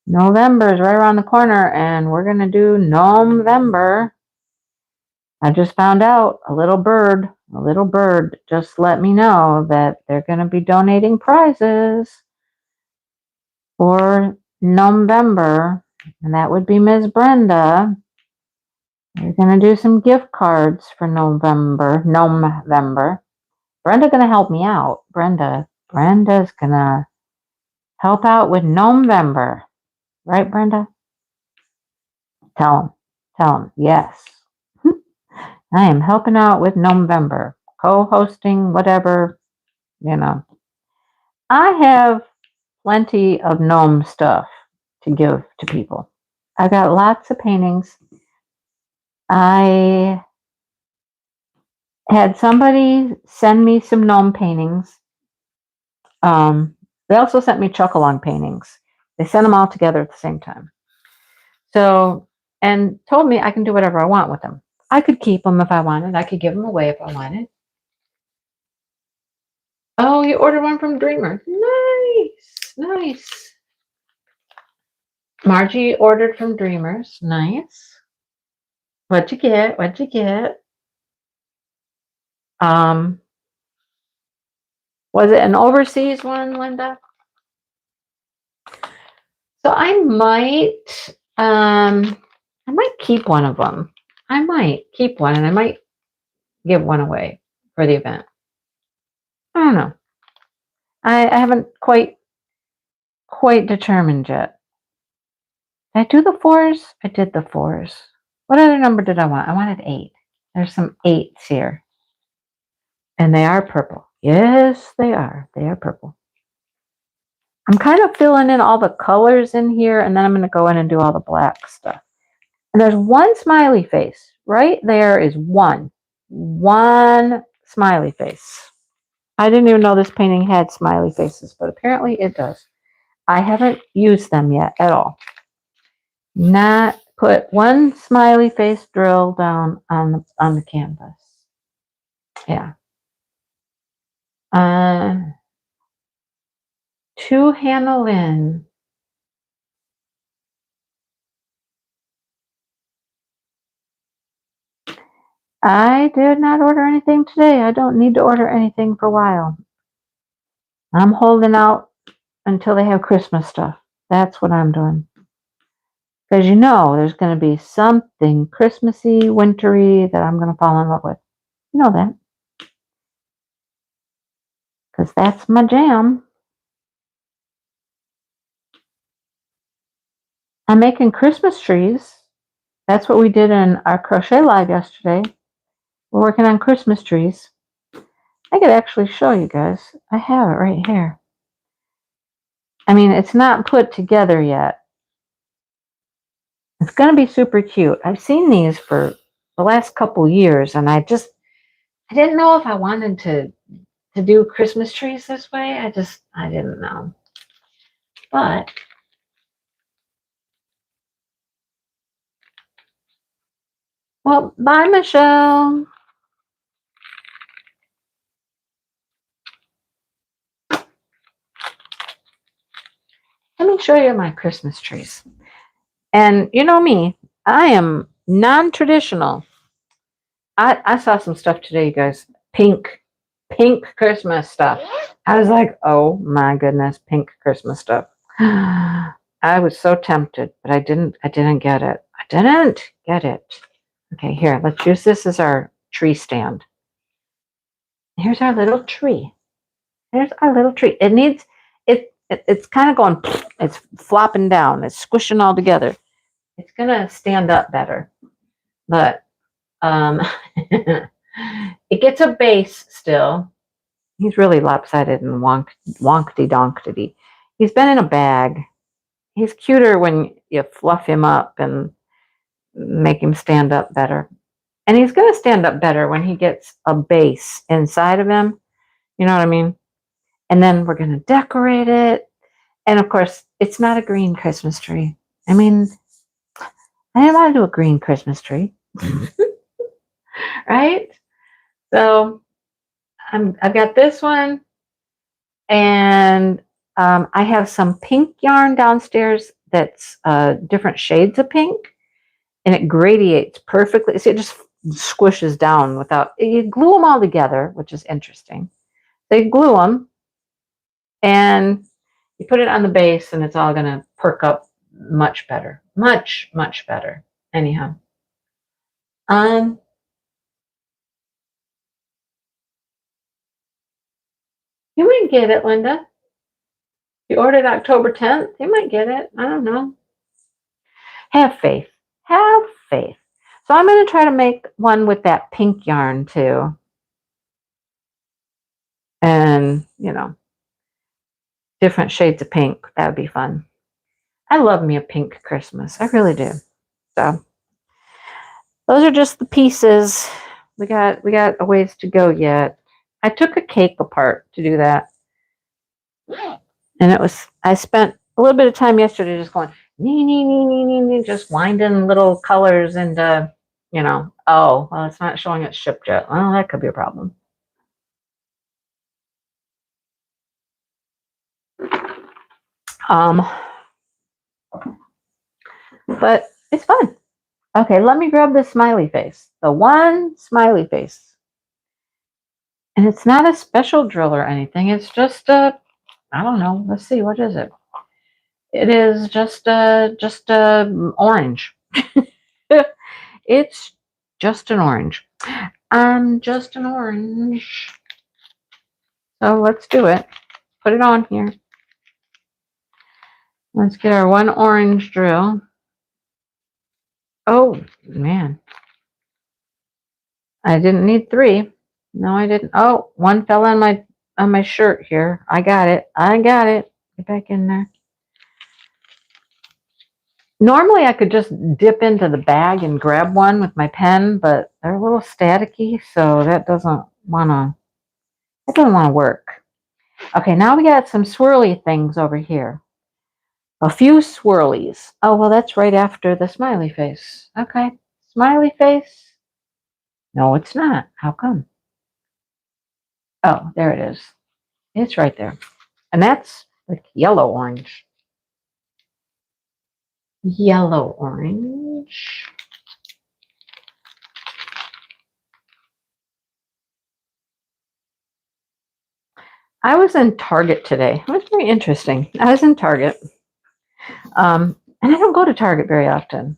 November is right around the corner and we're going to do Gnome-vember. I just found out a little bird just let me know that they're going to be donating prizes for Gnome-vember, and that would be Ms. Brenda. We're going to do some gift cards for Gnome-vember. Brenda's going to help me out. Brenda's going to help out with Gnome-vember. Right, Brenda? Tell him, yes. I am helping out with Gnome-vember, co-hosting, whatever, I have plenty of gnome stuff to give to people. I got lots of paintings. I had somebody send me some gnome paintings. They also sent me Chuck-a-Lung paintings. They sent them all together at the same time. So, and told me I can do whatever I want with them. I could keep them if I wanted. I could give them away if I wanted. Oh, you ordered one from Dreamer. Nice. Margie ordered from Dreamers. Nice. What'd you get? Was it an overseas one, Linda? So I might keep one of them. I might keep one, and I might give one away for the event. I don't know. I haven't quite determined yet. Did I do the 4s? I did the 4s. What other number did I want? I wanted 8. There's some 8s here. And they are purple. Yes, they are. They are purple. I'm kind of filling in all the colors in here, and then I'm going to go in and do all the black stuff. And there's one smiley face. Right there is one smiley face. I didn't even know this painting had smiley faces, but apparently it does. I haven't used them yet at all. Not put one smiley face drill down on the canvas. Yeah. 2 Hannah Lynn. I did not order anything today. I don't need to order anything for a while. I'm holding out until they have Christmas stuff. That's what I'm doing. Because there's going to be something Christmassy, wintry that I'm going to fall in love with. You know that. Because that's my jam. I'm making Christmas trees. That's what we did in our crochet live yesterday. We're working on Christmas trees. I could actually show you guys. I have it right here. I mean, it's not put together yet. It's going to be super cute. I've seen these for the last couple years, and I didn't know if I wanted to do Christmas trees this way. I didn't know. But well, bye, Michelle. Let me show you my Christmas trees. And you know me, I am non-traditional. I saw some stuff today, you guys. pink Christmas stuff. I was like, oh my goodness, pink Christmas stuff. I was so tempted, but I didn't get it. I didn't get it. Okay, here, let's use this as our tree stand. Here's our little tree. Here's our little tree. It needs, it's kind of going, it's flopping down. It's squishing all together. It's going to stand up better. But it gets a base still. He's really lopsided and wonkety-donkety. He's been in a bag. He's cuter when you fluff him up and make him stand up better. And he's going to stand up better when he gets a base inside of him. You know what I mean? And then we're going to decorate it. And of course, it's not a green Christmas tree. I mean, I didn't want to do a green Christmas tree. Right? So I've got this one. And I have some pink yarn downstairs that's different shades of pink. And it gradiates perfectly. See, it just squishes down without, you glue them all together, which is interesting. They glue them and you put it on the base and it's all going to perk up much better. Much, much better. Anyhow. You might get it, Linda. You ordered October 10th, you might get it. I don't know. Have faith. Have faith. So I'm going to try to make one with that pink yarn too. And, you know, different shades of pink. That would be fun. I love me a pink Christmas. I really do. So those are just the pieces. We got a ways to go yet. I took a cake apart to do that. And I spent a little bit of time yesterday just going, just winding little colors into, you know, oh, well, it's not showing it's shipped yet. Well, that could be a problem. But it's fun. Okay, let me grab this smiley face. The one smiley face. And it's not a special drill or anything. It's just a, I don't know. Let's see, what is it? It is just a orange. It's just an orange. I'm just an orange. So let's do it. Put it on here. Let's get our one orange drill. Oh, man. I didn't need 3. No, I didn't. Oh, one fell on my shirt here. I got it. Get back in there. Normally, I could just dip into the bag and grab one with my pen, but they're a little staticky, so that doesn't want to work. Okay, now we got some swirly things over here. A few swirlies. Oh, well, that's right after the smiley face. Okay, smiley face. No, it's not. How come? Oh, there it is. It's right there. And that's like yellow-orange. Yellow-orange. I was in Target today. It was very interesting. I was in Target. And I don't go to Target very often.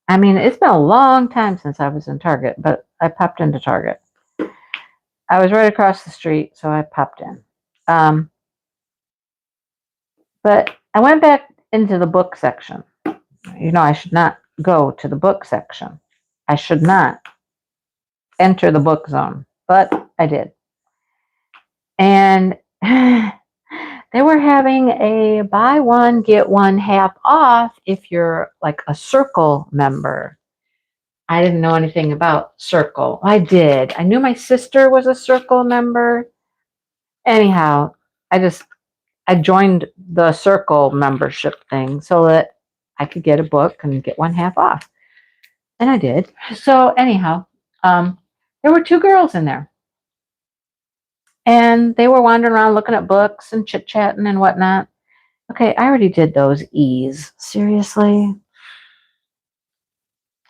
I mean, it's been a long time since I was in Target, but I popped into Target. I was right across the street, so I popped in. But I went back into the book section. You know, I should not go to the book section. I should not enter the book zone, but I did. And they were having a buy one, get one half off if you're like a Circle member. I didn't know anything about Circle. I did. I knew my sister was a Circle member. Anyhow, I joined the Circle membership thing so that I could get a book and get one half off. And I did. So anyhow, there were 2 girls in there. And they were wandering around looking at books and chit-chatting and whatnot. Okay, I already did those E's. Seriously?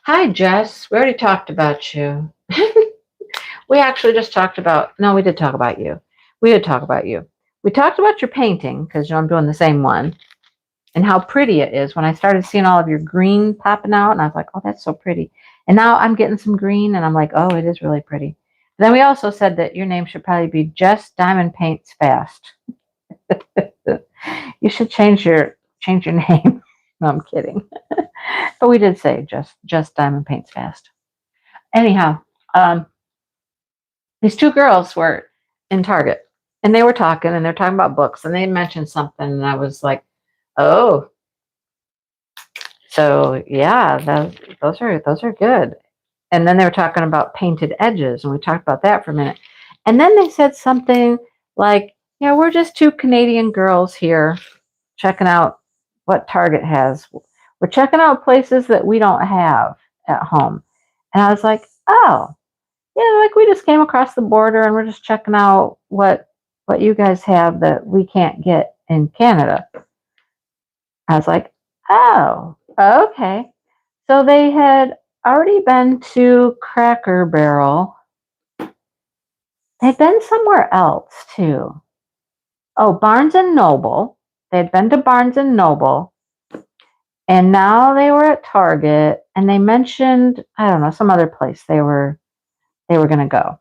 Hi, Jess. We already talked about you. We actually just talked about, no, we did talk about you. We did talk about you. We talked about your painting, because I'm doing the same one, and how pretty it is. When I started seeing all of your green popping out, and I was like, oh, that's so pretty. And now I'm getting some green, and I'm like, oh, it is really pretty. Then we also said that your name should probably be Just Diamond Paints Fast. You should change your name. No, I'm kidding. But we did say just Diamond Paints Fast. Anyhow, these two girls were in Target, and they were talking, and they're talking about books, and they mentioned something, and I was like, oh, so yeah, those are good. And then they were talking about painted edges, and we talked about that for a minute. And then they said something like, yeah, we're just two Canadian girls here checking out what Target has. We're checking out places that we don't have at home. And I was like, oh, yeah, like we just came across the border and we're just checking out what you guys have that we can't get in Canada. I was like, oh, okay. So they had already been to Cracker Barrel. They'd been somewhere else too. Oh, Barnes and Noble. They'd been to Barnes and Noble. And now they were at Target, and they mentioned, I don't know, some other place they were going to go.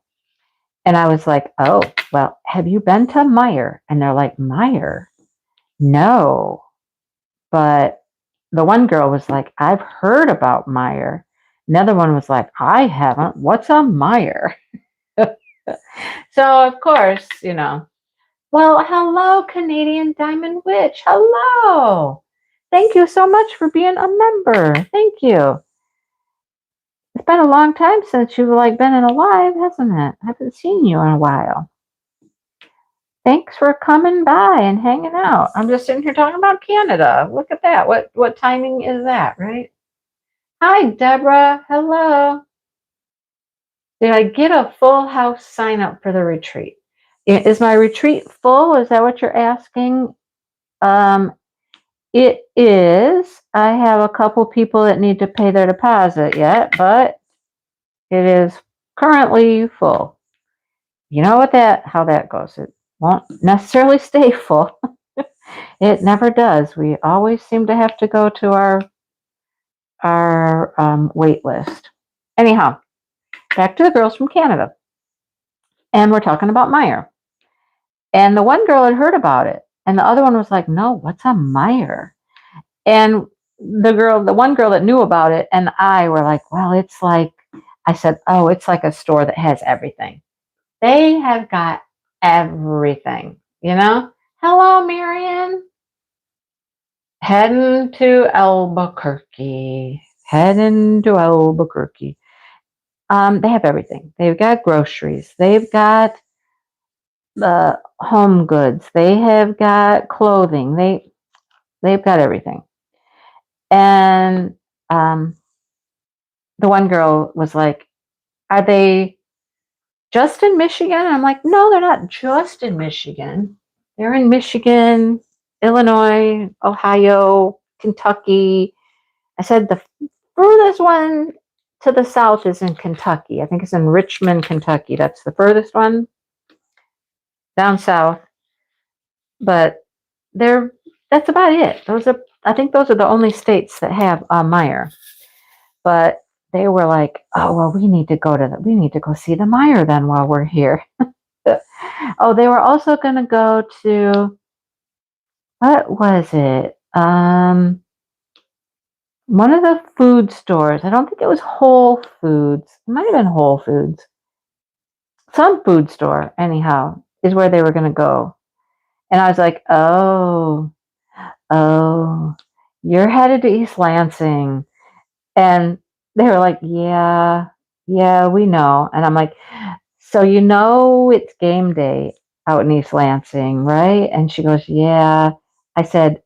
And I was like, oh, well, have you been to Meijer? And they're like, Meijer? No. But the one girl was like, I've heard about Meijer. Another one was like, I haven't. What's a Meijer? So, of course, well, hello, Canadian Diamond Witch. Hello. Thank you so much for being a member. Thank you. It's been a long time since you've been in a live, hasn't it? I haven't seen you in a while. Thanks for coming by and hanging out. I'm just sitting here talking about Canada. Look at that. What timing is that, right? Hi, Deborah. Hello. Did I get a full house sign up for the retreat? Is my retreat full? Is that what you're asking? It is. I have a couple people that need to pay their deposit yet, but it is currently full. You know how that goes. It won't necessarily stay full. It never does. We always seem to have to go to our wait list. Anyhow, back to the girls from Canada. And we're talking about Meijer. And the one girl had heard about it. And the other one was like, no, what's a Meijer? And the one girl that knew about it and I were like, well, it's like, I said, oh, it's like a store that has everything. They have got everything, Hello, Marion. Heading to Albuquerque. They have everything. They've got groceries. They've got the home goods. They have got clothing. They've got everything. And the one girl was like, are they just in Michigan? And I'm like, no, they're not just in Michigan. They're in Michigan, Illinois, Ohio, Kentucky. I said the furthest one to the south is in Kentucky. I think it's in Richmond, Kentucky. That's the furthest one down south. But that's about it. I think those are the only states that have a Meijer. But they were like, oh, well, we need to go see the Meijer then while we're here. Oh, they were also going to go to, what was it? One of the food stores. I don't think it was Whole Foods. It might have been Whole Foods. Some food store, anyhow, is where they were going to go. And I was like, oh, you're headed to East Lansing. And they were like, yeah, we know. And I'm like, so it's game day out in East Lansing, right? And she goes, yeah. I said,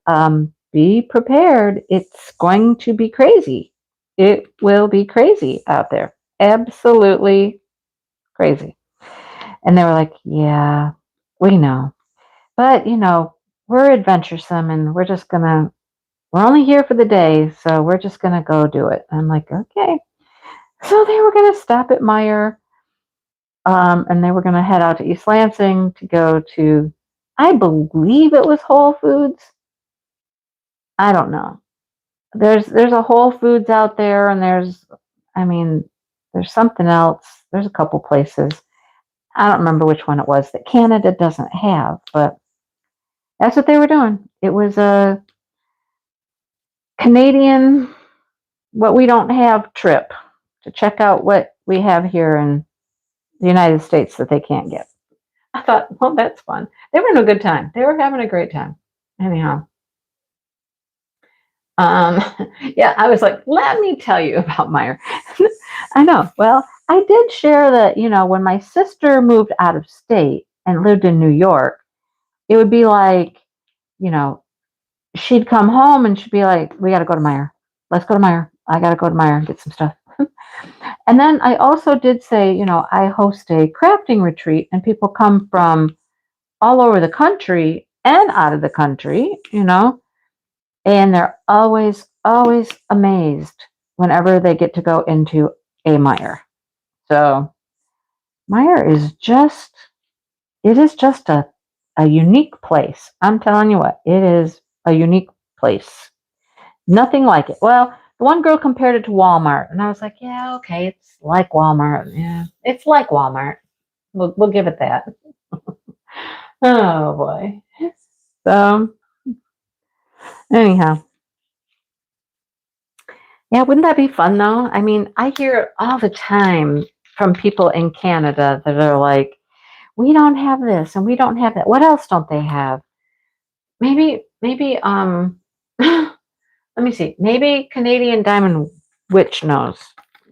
be prepared. It's going to be crazy. It will be crazy out there. Absolutely crazy. And they were like, yeah, we know. But, we're adventuresome and we're only here for the day, so we're just going to go do it. I'm like, okay. So they were going to stop at Meijer. And they were going to head out to East Lansing to go to, I believe it was Whole Foods. I don't know. There's a Whole Foods out there, and there's something else. There's a couple places. I don't remember which one it was that Canada doesn't have, but that's what they were doing. It was a Canadian, what we don't have trip to check out what we have here in the United States that they can't get. I thought, well, that's fun. They were having a good time. They were having a great time. Anyhow, um, yeah, I was like, let me tell you about Meyer. I know. Well, I did share that, when my sister moved out of state and lived in New York, it would be like, you know, she'd come home and she'd be like, we got to go to Meyer. Let's go to Meyer. I got to go to Meyer and get some stuff. And then I also did say, I host a crafting retreat and people come from all over the country and out of the country, and they're always, always amazed whenever they get to go into a Meyer. So Meyer it is just a unique place. I'm telling you what, it is a unique place. Nothing like it. Well, the one girl compared it to Walmart, and I was like, yeah, okay, it's like Walmart. Yeah, it's like Walmart. We'll give it that. Oh boy. So anyhow, yeah, wouldn't that be fun though? I mean, I hear all the time from people in Canada that are like, we don't have this and we don't have that. What else don't they have? Maybe, let me see. Maybe Canadian Diamond Witch knows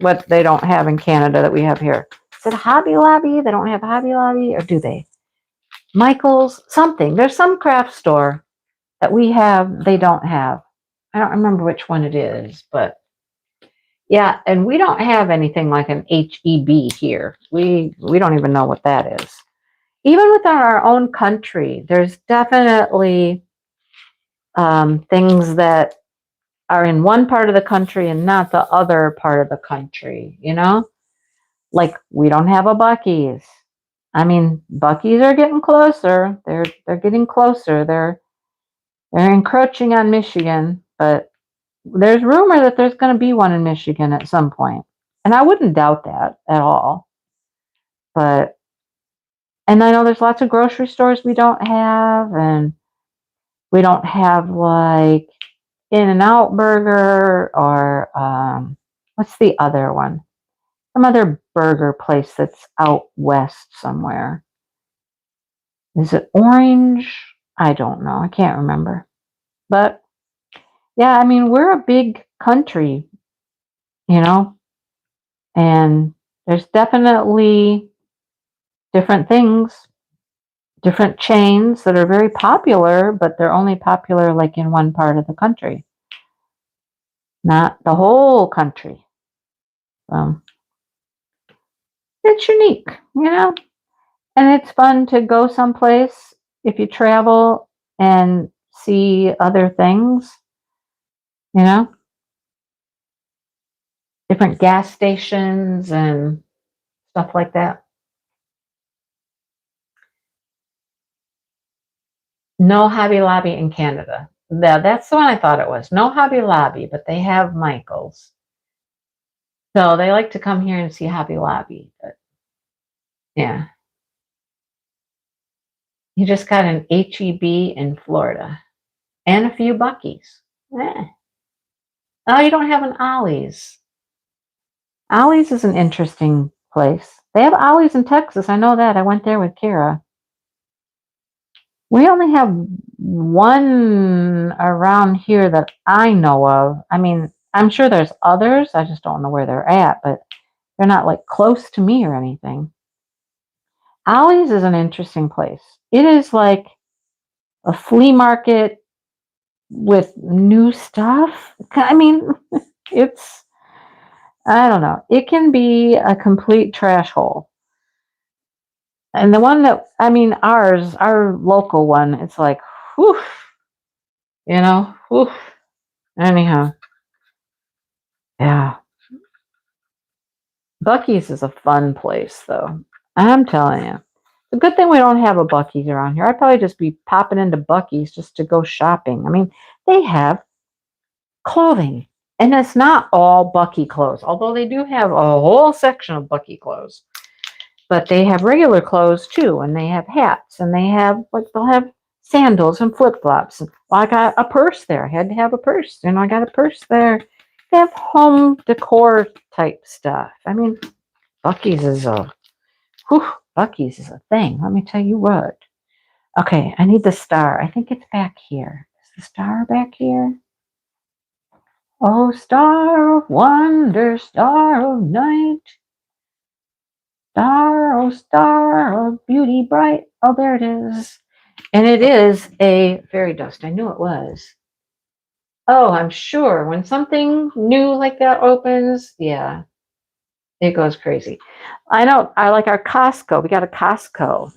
what they don't have in Canada that we have here. Is it Hobby Lobby? They don't have Hobby Lobby, or do they? Michael's, something. There's some craft store that we have, they don't have. I don't remember which one it is, but yeah, and we don't have anything like an HEB here. We don't even know what that is. Even within our own country, there's definitely things that are in one part of the country and not the other part of the country, Like we don't have a Buc-ee's. I mean, Buc-ee's are getting closer. They're getting closer. They're encroaching on Michigan, but there's rumor that there's going to be one in Michigan at some point. And I wouldn't doubt that at all. And I know there's lots of grocery stores we don't have, and we don't have like In-N-Out Burger or what's the other one? Some other burger place that's out west somewhere. Is it Orange? I don't know. I can't remember. But yeah, I mean, we're a big country, and there's definitely different things, different chains that are very popular, but they're only popular like in one part of the country, not the whole country. It's unique, and it's fun to go someplace if you travel and see other things, different gas stations and stuff like that. No Hobby Lobby in Canada. That's the one I thought it was. No Hobby Lobby, but they have Michael's. So they like to come here and see Hobby Lobby. But yeah. You just got an HEB in Florida and a few Buc-ee's. Eh. Oh, you don't have an Ollie's. Ollie's is an interesting place. They have Ollie's in Texas. I know that. I went there with Kara. We only have one around here that I know of. I mean, I'm sure there's others. I just don't know where they're at, but they're not like close to me or anything. Ollie's is an interesting place. It is like a flea market with new stuff. I mean, I don't know. It can be a complete trash hole. And the one our local one, it's like, whew, whew. Anyhow, yeah. Buc-ee's is a fun place, though. I'm telling you. It's a good thing we don't have a Buc-ee's around here. I'd probably just be popping into Buc-ee's just to go shopping. I mean, they have clothing. And it's not all Buc-ee clothes, although they do have a whole section of Buc-ee clothes. But they have regular clothes too, and they have hats, and they have, like, they'll have sandals and flip-flops. Well, I got a purse there. I had to have a purse, and I got a purse there. They have home decor type stuff. I mean, Buc-ee's is a, Buc-ee's is a thing. Let me tell you what. Okay, I need the star. I think it's back here. Is the star back here? Oh, star of wonder, star of night. Star, oh, star of beauty bright. Oh, there it is. And it is a fairy dust. I knew it was. Oh, I'm sure when something new like that opens, yeah, it goes crazy. I know. I like our Costco. We got a Costco.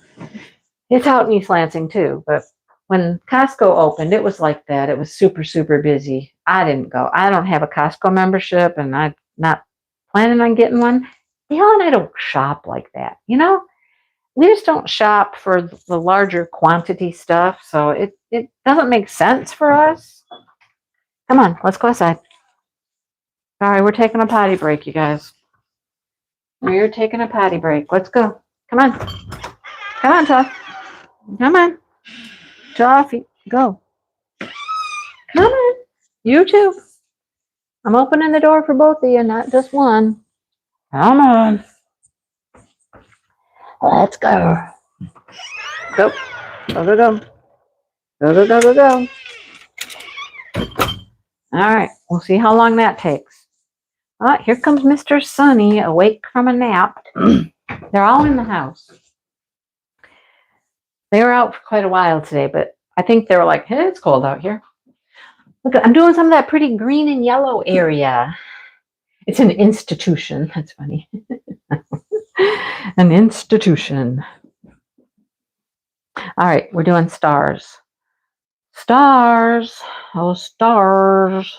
It's out in East Lansing too, but when Costco opened, it was like that. It was super, super busy. I didn't go. I don't have a Costco membership, and I'm not planning on getting one. Dale and I don't shop like that, you know? We just don't shop for the larger quantity stuff, so it doesn't make sense for us. Come on, let's go outside. All right, we're taking a potty break, you guys. We're taking a potty break. Let's go. Come on. Come on, Tough. Come on. Toffee, go. Come on. You too. I'm opening the door for both of you, not just one. Come on. Let's go. Go. Go, go, go. Go, go, go, go, go. All right. We'll see how long that takes. All right, here comes Mr. Sunny, awake from a nap. They're all in the house. They were out for quite a while today, but I think they were like, hey, it's cold out here. Look, I'm doing some of that pretty green and yellow area. It's an institution. That's funny. An institution. All right, we're doing stars. Stars. Oh, stars.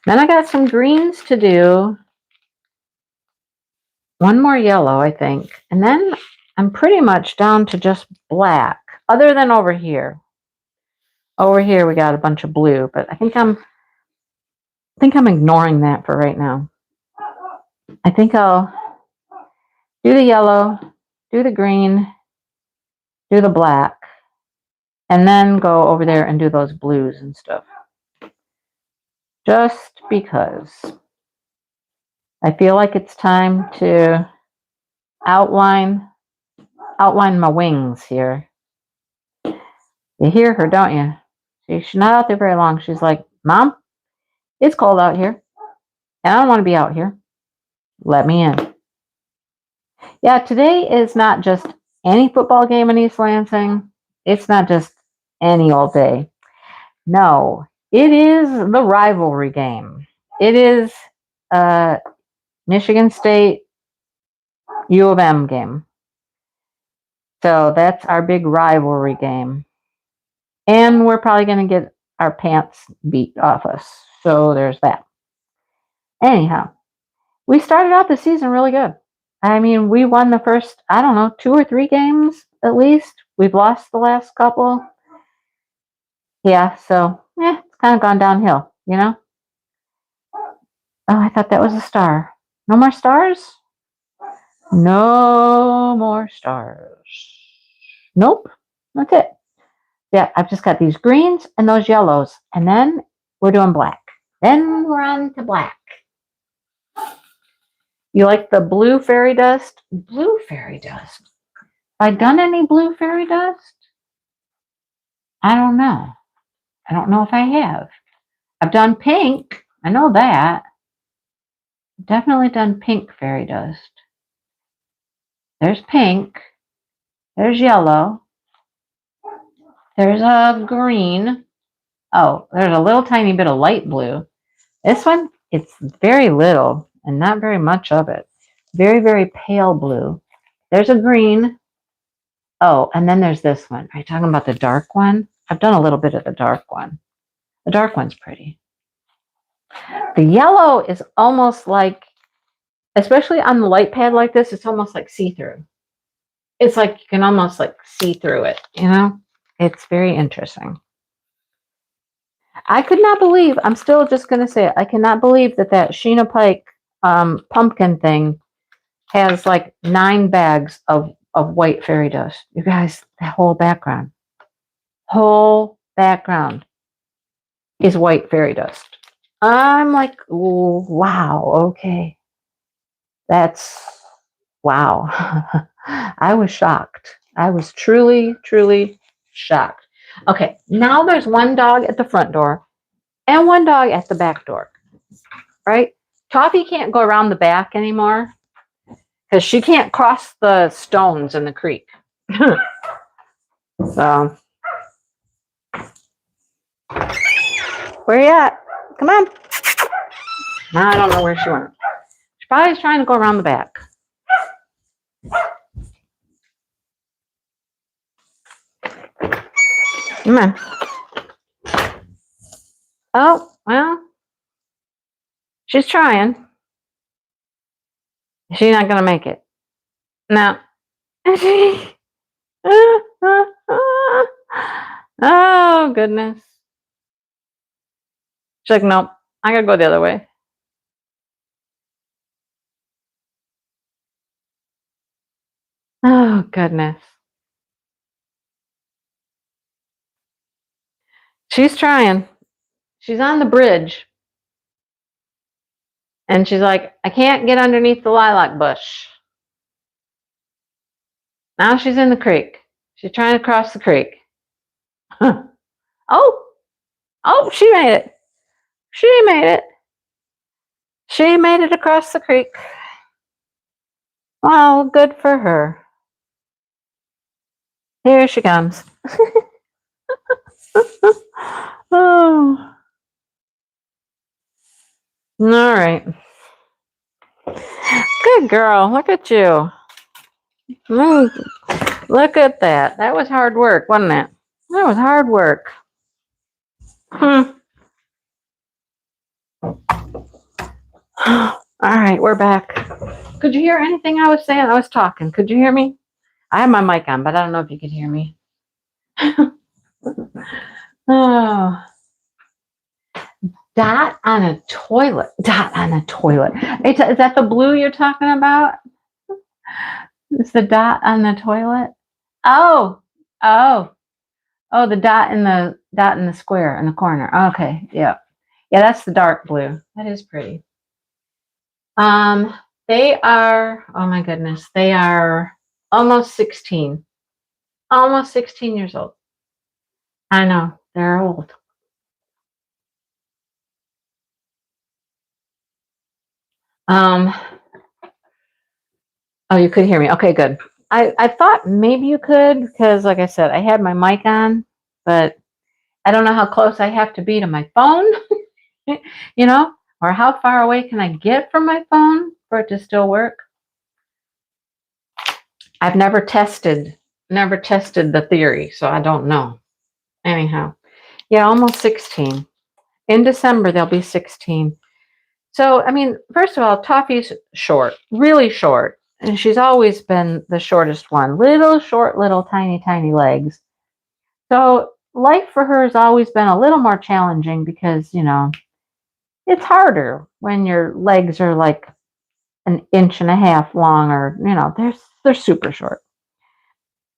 Then I got some greens to do. One more yellow, I think. And then I'm pretty much down to just black, other than over here. Over here we got a bunch of blue, but I think I'm ignoring that for right now. I think I'll do the yellow, do the green, do the black, and then go over there and do those blues and stuff. Just because I feel like it's time to outline my wings here. You hear her, don't you? She's not out there very long. She's like, Mom, it's cold out here, and I don't want to be out here. Let me in. Yeah, today is not just any football game in East Lansing. It's not just any old day. No, it is the rivalry game. It is Michigan State U of M game. So that's our big rivalry game. And we're probably going to get our pants beat off us. So there's that. Anyhow, we started out the season really good. I mean, we won the first, 2 or 3 games at least. We've lost the last couple. Yeah, so it's kind of gone downhill, you know? Oh, I thought that was a star. No more stars? No more stars. Nope, that's it. Yeah, I've just got these greens and those yellows, and then we're doing black. Then we're on to black. You like the blue fairy dust? Blue fairy dust. Have I done any blue fairy dust? I don't know. I don't know if I have. I've done pink. I know that. I've definitely done pink fairy dust. There's pink. There's yellow. There's a green. Oh, there's a little tiny bit of light blue. This one, it's very little and not very much of it. Very, very pale blue. There's a green. Oh, and then there's this one. Are you talking about the dark one? I've done a little bit of the dark one. The dark one's pretty. The yellow is almost like especially on the light pad like this, it's almost like see-through. It's like you can almost like see through it, you know? It's very interesting. I could not believe, I'm still just going to say it, I cannot believe that Sheena Pike pumpkin thing has like 9 bags of white fairy dust. You guys, the whole background is white fairy dust. I'm like, ooh, wow, okay. That's, wow. I was shocked. I was truly, truly shocked. Okay, now there's one dog at the front door and one dog at the back door, right? Toffee can't go around the back anymore because she can't cross the stones in the creek. So, where you at? Come on. Now I don't know where she went. She probably is trying to go around the back. Come on. Oh, well, she's trying. She's not going to make it. No. Oh, goodness. She's like, nope, I got to go the other way. Oh, goodness. She's trying. She's on the bridge. And she's like, I can't get underneath the lilac bush. Now she's in the creek. She's trying to cross the creek. Oh, she made it. She made it. She made it across the creek. Well, good for her. Here she comes. Oh. All right. Good girl. Look at you. Look at that. That was hard work, wasn't it? That was hard work. All right, we're back. Could you hear anything I was saying? I was talking. Could you hear me? I have my mic on, but I don't know if you could hear me. Oh. Dot on a toilet. Dot on a toilet. Is that the blue you're talking about? It's the dot on the toilet? Oh. The dot in the square in the corner. Okay, yeah. Yeah, that's the dark blue. That is pretty. They are, oh my goodness, they are almost 16. Almost 16 years old. I know, they're old. Oh, you could hear me. Okay, good. I thought maybe you could because, like I said, I had my mic on, but I don't know how close I have to be to my phone, you know, or how far away can I get from my phone for it to still work. I've never tested the theory, so I don't know. Anyhow, yeah, almost 16. In December, they'll be 16. So, I mean, first of all, Toffee's short, really short. And she's always been the shortest one. Little short, little tiny, tiny legs. So life for her has always been a little more challenging because, you know, it's harder when your legs are like an inch and a half long or, you know, they're super short.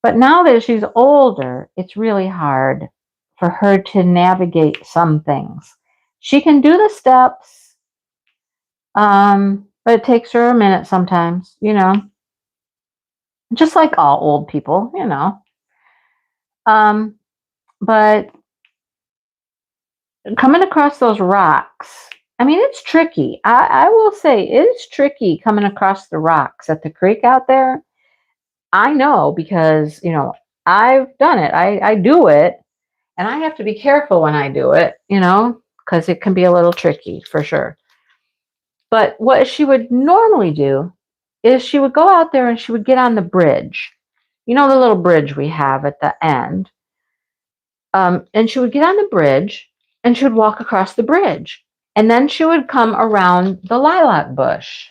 But now that she's older, it's really hard for her to navigate some things. She can do the steps, but it takes her a minute sometimes, you know, just like all old people, you know. But coming across those rocks, I mean, it's tricky. I will say it's tricky coming across the rocks at the creek out there. I know because, you know, I've done it. I do it, and I have to be careful when I do it, you know, because it can be a little tricky for sure. But what she would normally do is she would go out there and she would get on the bridge. You know, the little bridge we have at the end. And she would get on the bridge and she would walk across the bridge. And then she would come around the lilac bush.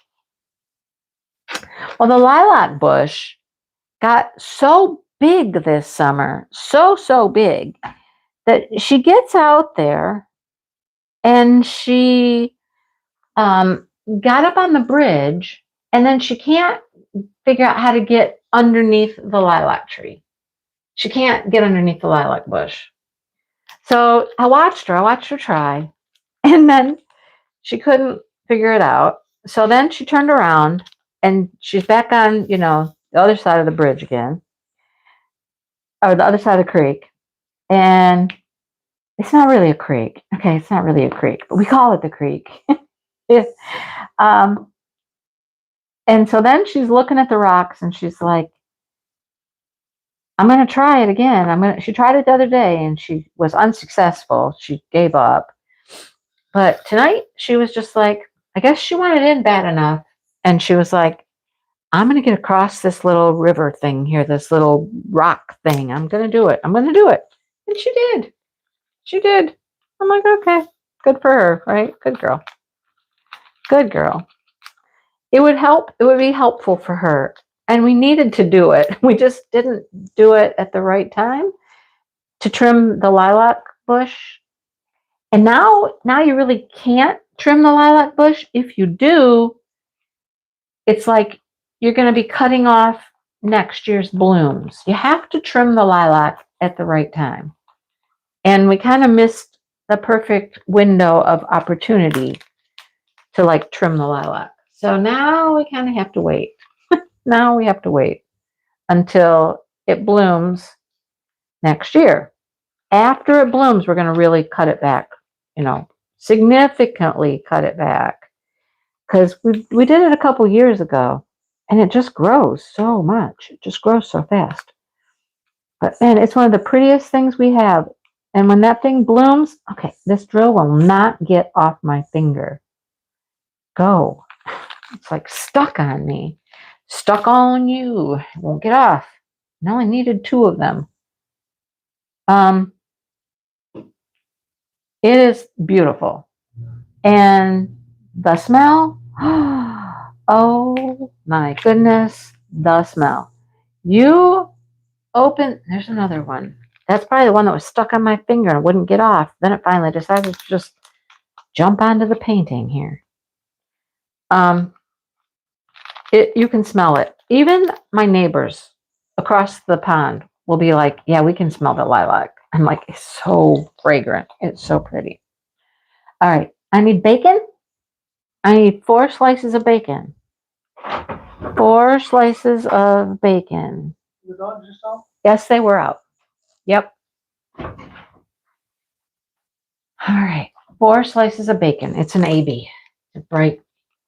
Well, the lilac bush got so big this summer, so big, that she gets out there and she got up on the bridge, and then she can't figure out how to get underneath the lilac tree. She can't get underneath the lilac bush. So I watched her try, and then she couldn't figure it out. So then she turned around and she's back on, the other side of the bridge again, or the other side of the creek. And it's not really a creek. Okay, it's not really a creek, but we call it the creek. um, and so then she's looking at the rocks and she's like, I'm going to try it again. She tried it the other day and she was unsuccessful. She gave up. But tonight she was just like, I guess she wanted in bad enough. And she was like, I'm going to get across this little river thing here, this little rock thing. I'm going to do it. I'm going to do it. And she did. She did. I'm like, okay, good for her, right? Good girl. Good girl. It would help. It would be helpful for her. And we needed to do it. We just didn't do it at the right time to trim the lilac bush. And now you really can't trim the lilac bush. If you do, it's like you're going to be cutting off next year's blooms. You have to trim the lilac at the right time. And we kind of missed the perfect window of opportunity to like trim the lilac. So now we kind of have to wait. Now we have to wait until it blooms next year. After it blooms, we're going to really cut it back, significantly cut it back. Because we did it a couple years ago, and it just grows so much. It just grows so fast. But man, it's one of the prettiest things we have. And when that thing blooms, okay, this drill will not get off my finger. Go. It's like stuck on me. Stuck on you. It won't get off. And I only needed 2 of them. It is beautiful. And the smell, oh my goodness, the smell. You open, there's another one. That's probably the one that was stuck on my finger and wouldn't get off. Then it finally decided to just jump onto the painting here. You can smell it. Even my neighbors across the pond will be like, yeah, we can smell the lilac. I'm like, it's so fragrant. It's so pretty. All right. I need bacon. I need 4 slices of bacon. 4 slices of bacon. The dogs just out? Yes, they were out. Yep. All right. 4 slices of bacon. It's an AB. It's a bright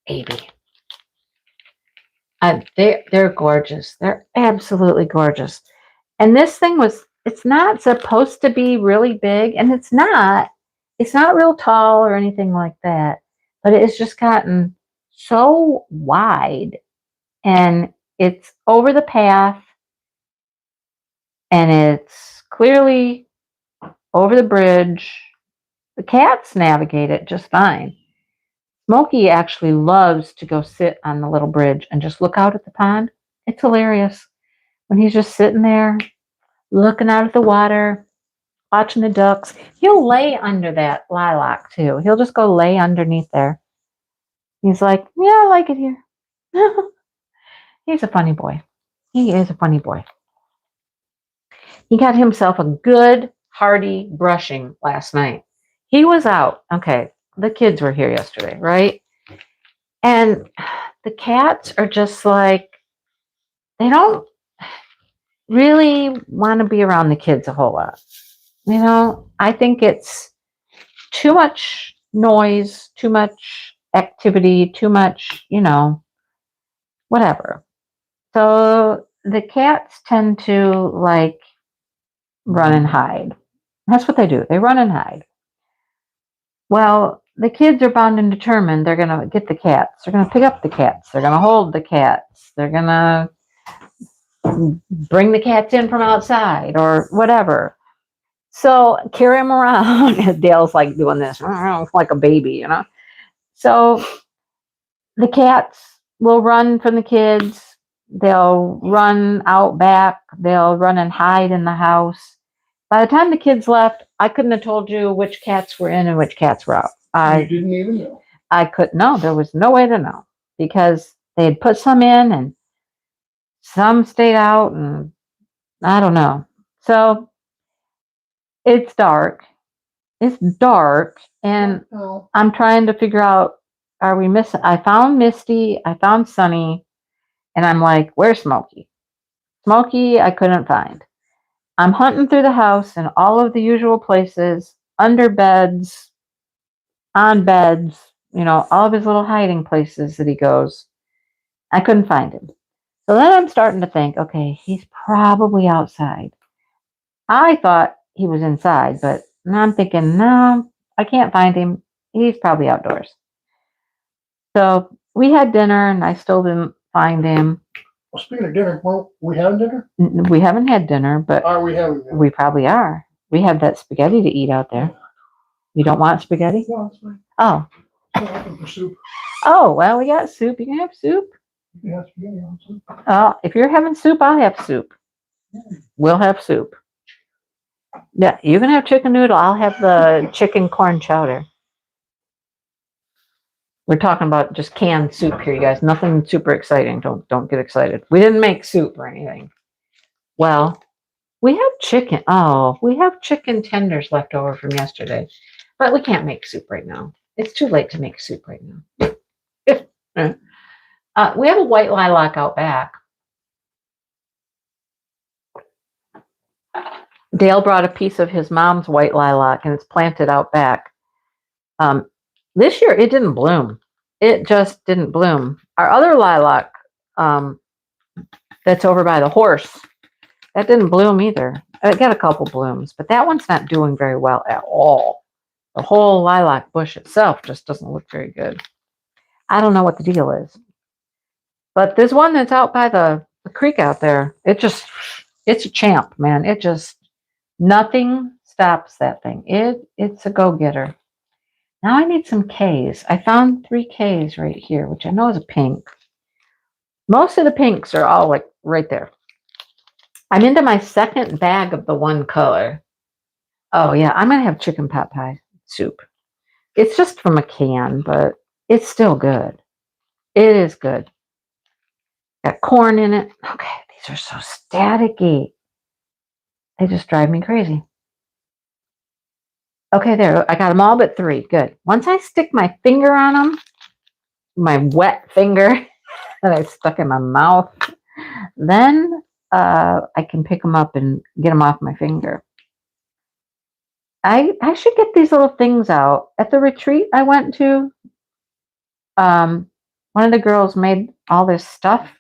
AB. They're gorgeous. They're absolutely gorgeous. And this thing it's not supposed to be really big, and it's not real tall or anything like that, but it's just gotten so wide, and it's over the path, and it's clearly over the bridge. The cats navigate it just fine. Smokey actually loves to go sit on the little bridge and just look out at the pond. It's hilarious when he's just sitting there looking out at the water, watching the ducks. He'll lay under that lilac too. He'll just go lay underneath there. He's like, yeah, I like it here. He's a funny boy. He is a funny boy. He got himself a good, hearty brushing last night. He was out. Okay, the kids were here yesterday, right? And the cats are just like, they don't really want to be around the kids a whole lot. I think it's too much noise, too much activity, too much, whatever. So the cats tend to like run and hide. That's what they do. They run and hide. Well, the kids are bound and determined they're going to get the cats. They're going to pick up the cats. They're going to hold the cats. They're going to bring the cats in from outside or whatever. So carry them around. Dale's like doing this like a baby, So the cats will run from the kids. They'll run out back. They'll run and hide in the house. By the time the kids left, I couldn't have told you which cats were in and which cats were out. You didn't even know. I couldn't know. There was no way to know because they had put some in and some stayed out, and I don't know. So it's dark. It's dark, and No. I'm trying to figure out, are we missing? I found Misty. I found Sunny. And I'm like, where's Smokey? Smokey, I couldn't find. I'm hunting through the house in all of the usual places, under beds, on beds, all of his little hiding places that he goes. I couldn't find him. So then I'm starting to think, okay, he's probably outside. I thought he was inside, but now I'm thinking, no, I can't find him. He's probably outdoors. So we had dinner and I still didn't find him. Well, speaking of dinner, well, we having dinner? We haven't had dinner, but Are we having dinner? we probably are. We have that spaghetti to eat out there. You don't want spaghetti? No, it's fine. Oh. I'm looking for soup. Oh, well, we got soup. You can have soup. You can have spaghetti on soup. If you're having soup, I'll have soup. We'll have soup. Yeah, you can have chicken noodle. I'll have the chicken corn chowder. We're talking about just canned soup here, you guys. Nothing super exciting. Don't get excited. We didn't make soup or anything. Well, we have chicken. Oh, we have chicken tenders left over from yesterday. But we can't make soup right now. It's too late to make soup right now. We have a white lilac out back. Dale brought a piece of his mom's white lilac, and it's planted out back. This year, it didn't bloom. It just didn't bloom. Our other lilac that's over by the horse, that didn't bloom either. It got a couple blooms, but that one's not doing very well at all. The whole lilac bush itself just doesn't look very good. I don't know what the deal is. But there's one that's out by the creek out there. It's a champ, man. Nothing stops that thing. It's a go-getter. Now I need some Ks. I found 3 Ks right here, which I know is a pink. Most of the pinks are all like right there. I'm into my second bag of the one color. Oh yeah, I'm going to have chicken pot pie soup. It's just from a can, but it's still good. It is good. Got corn in it. Okay, these are so staticky. They just drive me crazy. Okay, there. I got them all but 3. Good. Once I stick my finger on them, my wet finger that I stuck in my mouth, then I can pick them up and get them off my finger. I should get these little things out. At the retreat I went to, one of the girls made all this stuff.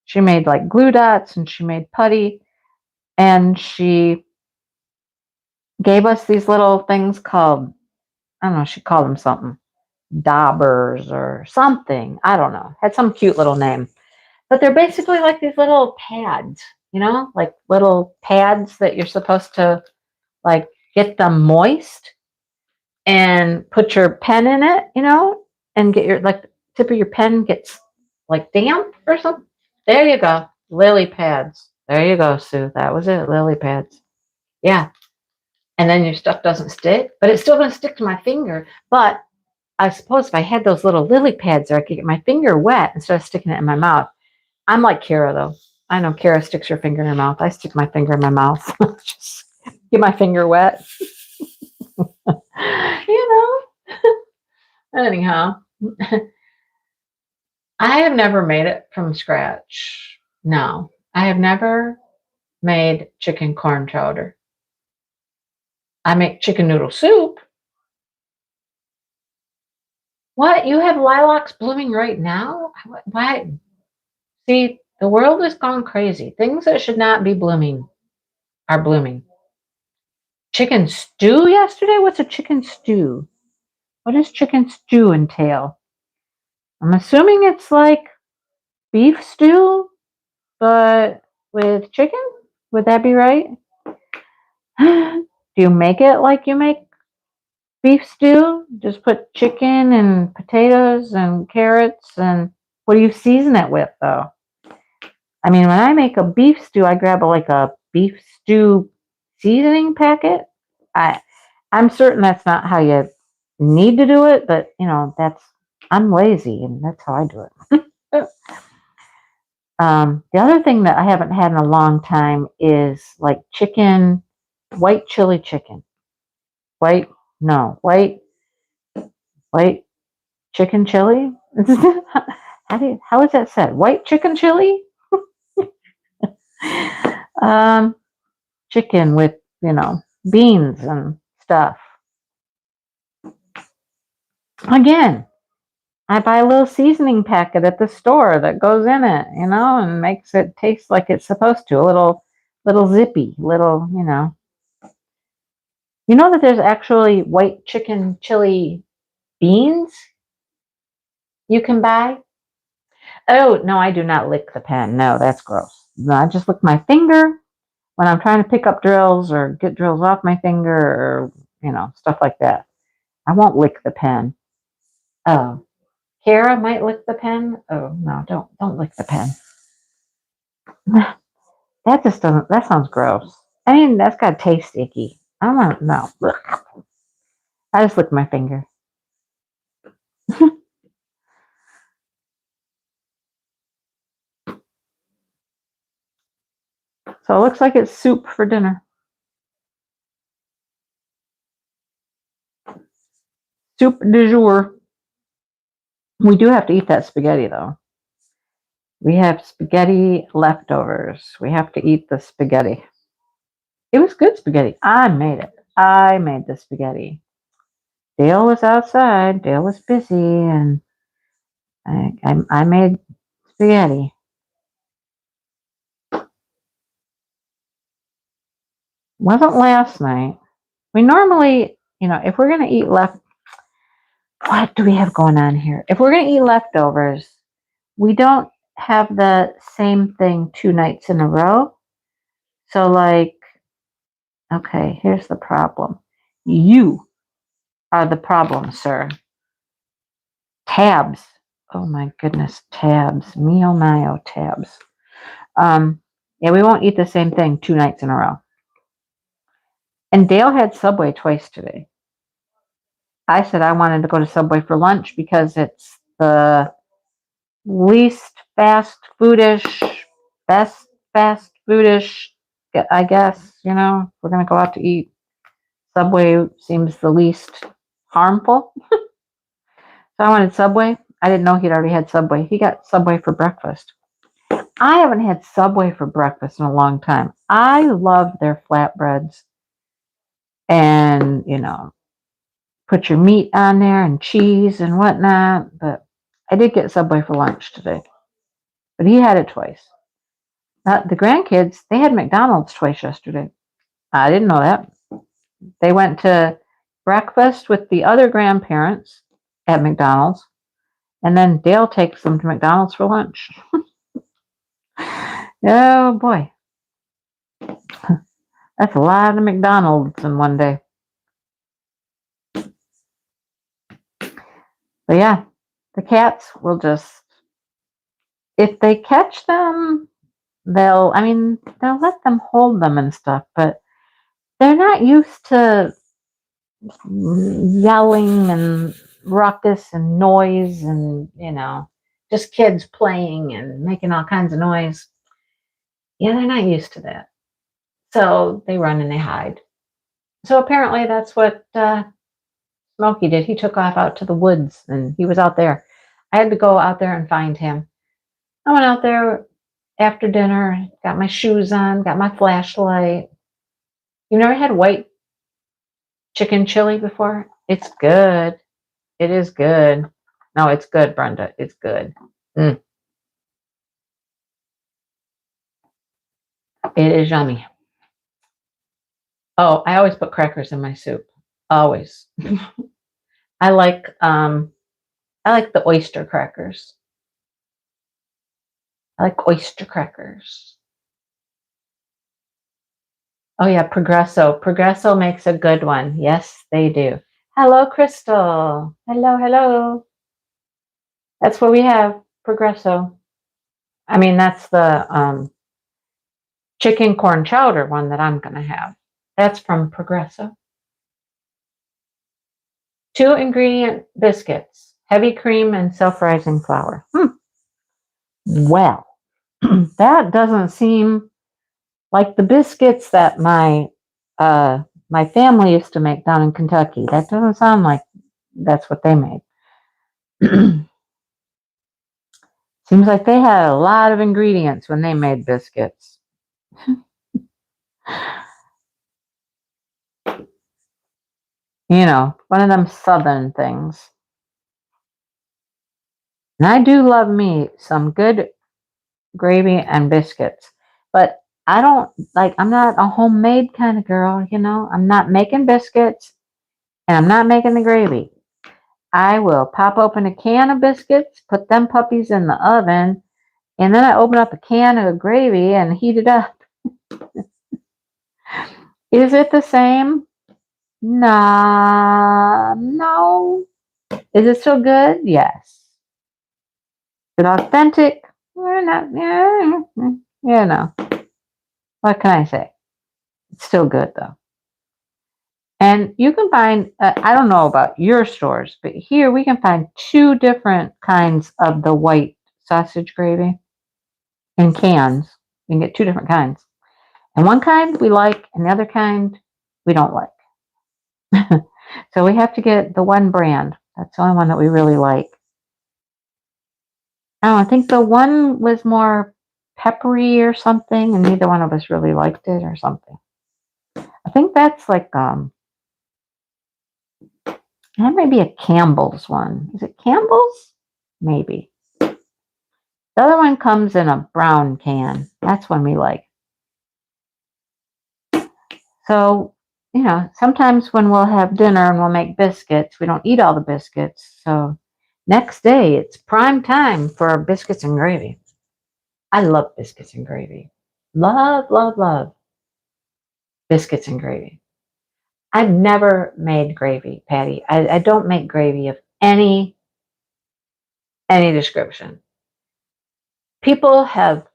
She made like glue dots and she made putty, and she gave us these little things called, I don't know, she called them something, daubers or something. I don't know. Had some cute little name. But they're basically like these little pads, like little pads that you're supposed to like get them moist and put your pen in it, and get your, like, tip of your pen gets like damp or something. There you go. Lily pads. There you go, Sue. That was it. Lily pads. Yeah. And then your stuff doesn't stick, but it's still going to stick to my finger. But I suppose if I had those little lily pads there, I could get my finger wet instead of sticking it in my mouth. I'm like Kara, though. I know Kara sticks her finger in her mouth. I stick my finger in my mouth. Just get my finger wet. Anyhow, I have never made it from scratch. No, I have never made chicken corn chowder. I make chicken noodle soup. What? You have lilacs blooming right now? Why? See, the world has gone crazy. Things that should not be blooming are blooming. Chicken stew yesterday? What's a chicken stew? What does chicken stew entail? I'm assuming it's like beef stew, but with chicken? Would that be right? Do you make it like you make beef stew? Just put chicken and potatoes and carrots and What do you season it with, though? I mean, when I make a beef stew, I grab like a beef stew seasoning packet. I'm certain that's not how you need to do it, but you know, I'm lazy and that's how I do it. The other thing that I haven't had in a long time is like white chili chicken. White chicken chili. How is that said? White chicken chili? um, Chicken with, beans and stuff. Again, I buy a little seasoning packet at the store that goes in it, and makes it taste like it's supposed to. A little zippy, You know that there's actually white chicken chili beans you can buy? Oh, no, I do not lick the pen. No, that's gross. No, I just lick my finger when I'm trying to pick up drills or get drills off my finger or, stuff like that. I won't lick the pen. Oh, Kara might lick the pen. Oh, no, don't lick the pen. That sounds gross. I mean, that's got to taste icky. I don't want, no. Ugh. I just lick my finger. So it looks like it's soup for dinner. Soup du jour. We do have to eat that spaghetti, though. We have spaghetti leftovers. We have to eat the spaghetti. It was good spaghetti. I made it. I made the spaghetti. Dale was outside. Dale was busy, and I made spaghetti. Wasn't last night. We normally, if we're going to eat what do we have going on here? If we're going to eat leftovers, we don't have the same thing 2 nights in a row. So okay, here's the problem. You are the problem, sir. Tabs. Oh my goodness, tabs. Me oh my oh, tabs. Yeah, we won't eat the same thing 2 nights in a row. And Dale had Subway twice today. I said I wanted to go to Subway for lunch because it's the least fast foodish, best fast foodish, I guess, we're going to go out to eat. Subway seems the least harmful. So I wanted Subway. I didn't know he'd already had Subway. He got Subway for breakfast. I haven't had Subway for breakfast in a long time. I love their flatbreads. And, put your meat on there and cheese and whatnot. But I did get Subway for lunch today. But he had it twice. The grandkids, they had McDonald's twice yesterday. I didn't know that. They went to breakfast with the other grandparents at McDonald's. And then Dale takes them to McDonald's for lunch. Oh, boy. That's a lot of McDonald's in one day. But yeah, the cats will just, if they catch them, they'll let them hold them and stuff, but they're not used to yelling and ruckus and noise and, just kids playing and making all kinds of noise. Yeah, they're not used to that. So they run and they hide. So apparently that's what Smokey did. He took off out to the woods and he was out there. I had to go out there and find him. I went out there after dinner, got my shoes on, got my flashlight. You've never had white chicken chili before? It's good. It is good. No, it's good, Brenda. It's good. It is yummy. Oh, I always put crackers in my soup. Always. I like the oyster crackers. I like oyster crackers. Oh yeah, Progresso. Progresso makes a good one. Yes, they do. Hello, Crystal. Hello, hello. That's what we have. Progresso. I mean, that's the chicken corn chowder one that I'm going to have. That's from Progresso. 2-ingredient biscuits, heavy cream and self-rising flour. Well, that doesn't seem like the biscuits that my family used to make down in Kentucky. That doesn't sound like that's what they made. Seems like they had a lot of ingredients when they made biscuits. You know, one of them southern things. And I do love me some good gravy and biscuits. But I don't, like, I'm not a homemade kind of girl, you know. I'm not making biscuits and I'm not making the gravy. I will pop open a can of biscuits, put them puppies in the oven, and then I open up a can of gravy and heat it up. Is it the same? Nah, no. Is it still good? Yes. Is it authentic? We're not, you know. What can I say? It's still good though. And you can find, I don't know about your stores, but here we can find 2 different kinds of the white sausage gravy in cans. You can get 2 different kinds. And one kind we like, and the other kind we don't like. So we have to get the one brand. That's the only one that we really like. I think the one was more peppery or something, and neither one of us really liked it or something. I think that's like, that might be a Campbell's one. Is it Campbell's? Maybe. The other one comes in a brown can. That's one we like. So, you know, sometimes when we'll have dinner and we'll make biscuits, we don't eat all the biscuits. So next day, it's prime time for biscuits and gravy. I love biscuits and gravy. Love, love, love biscuits and gravy. I've never made gravy, Patty. I don't make gravy of any description. People have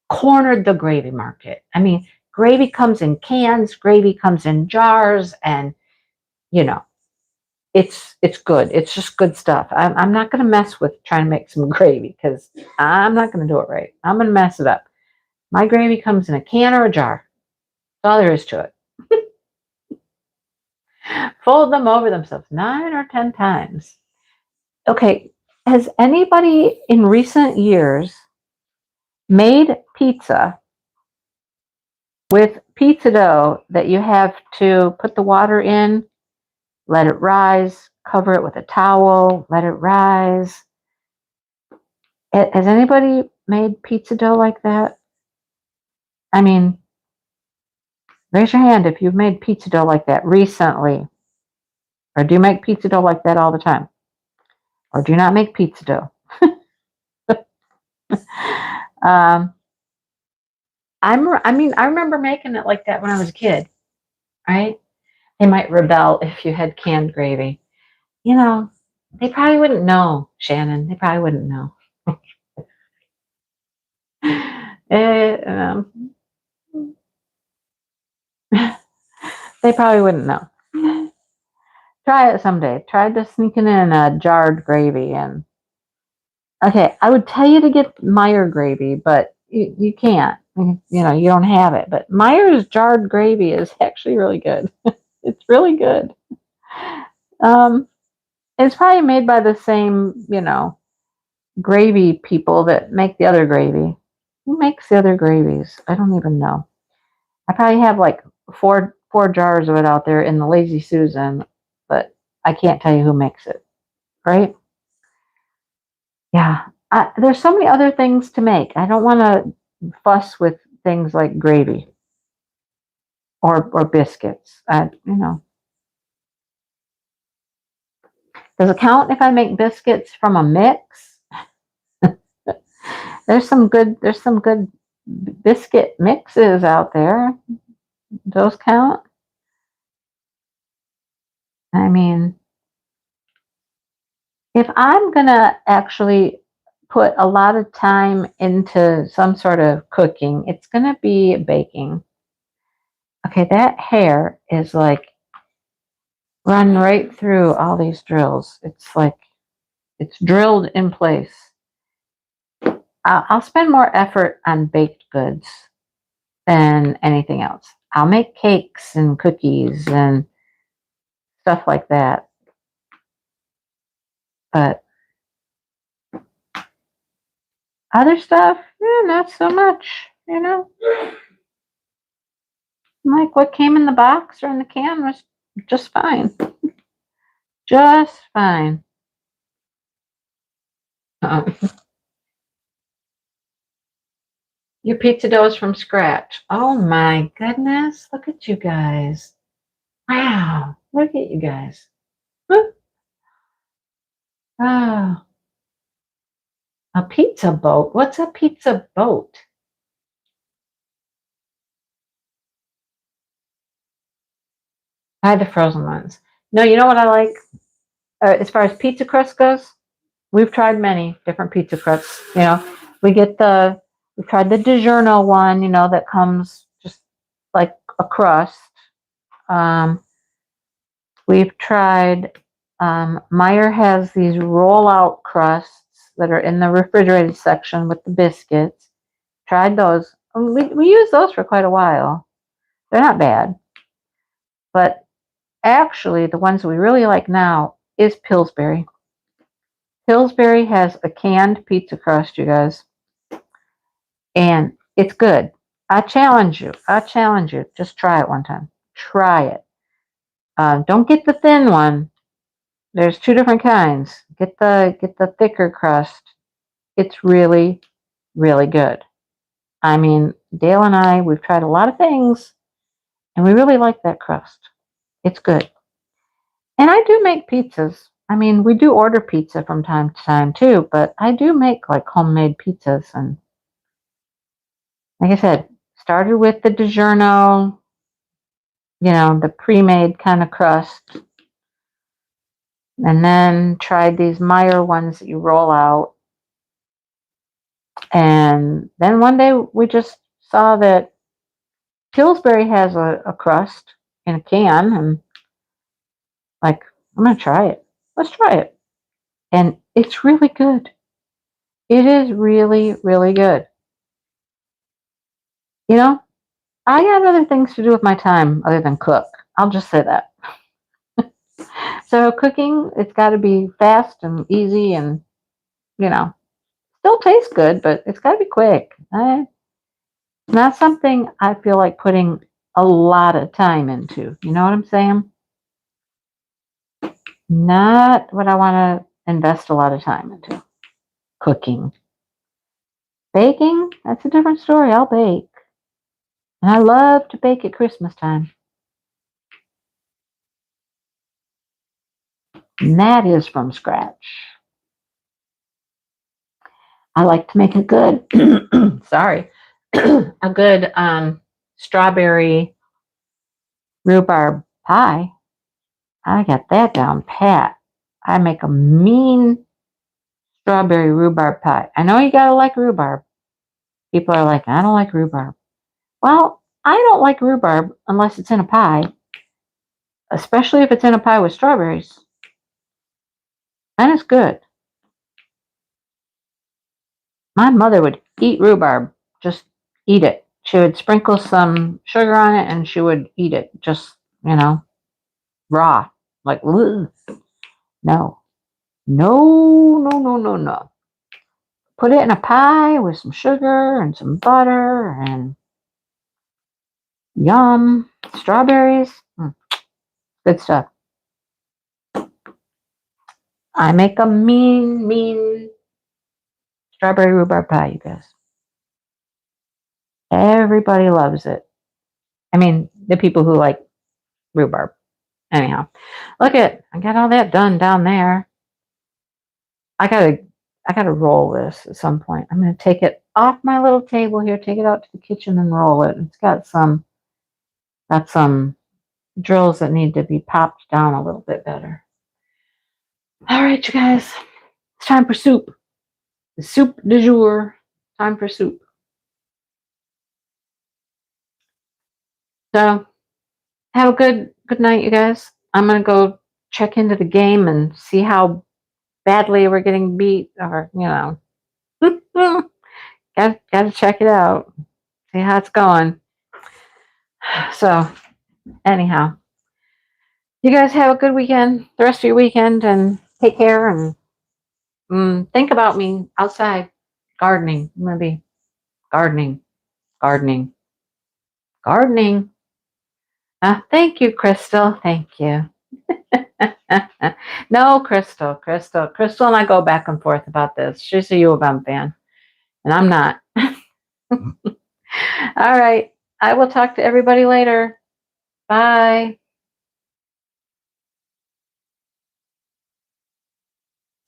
cornered the gravy market. I mean, gravy comes in cans, gravy comes in jars, and you know, it's good. It's just good stuff. I'm not going to mess with trying to make some gravy because I'm not going to do it right. I'm going to mess it up. My gravy comes in a can or a jar. That's all there is to it. Fold them over themselves 9 or 10 times. Okay, has anybody in recent years made pizza with pizza dough that you have to put the water in, let it rise, cover it with a towel, let it rise? Has anybody made pizza dough like that? I mean, raise your hand if you've made pizza dough like that recently. Or do you make pizza dough like that all the time? Or do you not make pizza dough? I remember making it like that when I was a kid, right? They might rebel if you had canned gravy. You know, they probably wouldn't know, Shannon. They probably wouldn't know. They probably wouldn't know. Try it someday. Try just sneaking in a jarred gravy and. Okay, I would tell you to get Meyer gravy, but you can't. You know, you don't have it. But Meyer's jarred gravy is actually really good. It's really good. It's probably made by the same, you know, gravy people that make the other gravy. Who makes the other gravies? I don't even know. I probably have like four jars of it out there in the Lazy Susan, but I can't tell you who makes it. Right? Yeah. There's so many other things to make. I don't want to fuss with things like gravy or biscuits. You know. Does it count if I make biscuits from a mix? There's some good biscuit mixes out there. Those count? I mean, If I'm gonna actually put a lot of time into some sort of cooking, it's gonna be baking. Okay, that hair is like run right through all these drills. It's like it's drilled in place. I'll spend more effort on baked goods than anything else. I'll make cakes and cookies and stuff like that. But other stuff, not so much, Like what came in the box or in the can was just fine. Just fine. Um, your pizza dough is from scratch. Oh my goodness. Look at you guys. Wow. Look at you guys. Oh, a pizza boat. What's a pizza boat? I had the frozen ones. No, you know what I like? As far as pizza crust goes, we've tried many different pizza crusts. We tried the DiGiorno one, that comes just like a crust. Um, we've tried, Meyer has these roll-out crusts that are in the refrigerated section with the biscuits. Tried those. We used those for quite a while. They're not bad. But actually, the ones we really like now is Pillsbury. Pillsbury has a canned pizza crust, you guys, and it's good. I challenge you. Just try it one time. Try it. Don't get the thin one. There's two different kinds. Get the thicker crust. It's really, really good. I mean, Dale and I, we've tried a lot of things, and we really like that crust. It's good. And I do make pizzas. I mean, we do order pizza from time to time too, but I do make like homemade pizzas. And like I said, started with the DiGiorno, the pre-made kind of crust, and then tried these Meyer ones that you roll out. And then one day we just saw that Pillsbury has a crust in a can, and like, I'm going to try it. Let's try it. And it's really good. It is really, really good. I got other things to do with my time other than cook. I'll just say that. So cooking, it's got to be fast and easy and, still tastes good, but it's got to be quick. Not something I feel like putting a lot of time into. You know what I'm saying? Not what I want to invest a lot of time into. Cooking. Baking, that's a different story. I'll bake. And I love to bake at Christmas time. And that is from scratch. I like to make a good, sorry, a good strawberry rhubarb pie. I got that down pat. I make a mean strawberry rhubarb pie. I know you gotta like rhubarb. People are like, I don't like rhubarb. Well, I don't like rhubarb unless it's in a pie, especially if it's in a pie with strawberries. Then it's good. My mother would eat rhubarb, just eat it. She would sprinkle some sugar on it and she would eat it just, raw. Like, ugh. No. No, no, no, no, no. Put it in a pie with some sugar and some butter and yum. Strawberries. Good stuff. I make a mean, mean strawberry rhubarb pie, you guys. Everybody loves it. I mean, the people who like rhubarb. Anyhow, I got all that done down there. I gotta roll this at some point. I'm gonna take it off my little table here, take it out to the kitchen and roll it. It's got some drills that need to be popped down a little bit better. All right, you guys. It's time for soup. The soup du jour. Time for soup. So have a good night, you guys. I'm gonna go check into the game and see how badly we're getting beat, or gotta check it out. See how it's going. So anyhow, you guys have a good weekend, the rest of your weekend, and take care and think about me outside gardening. I'm gonna be gardening, gardening, gardening. Thank you, Crystal. Thank you. No, Crystal, and I go back and forth about this. She's a U of M fan, and I'm not. All right. I will talk to everybody later. Bye.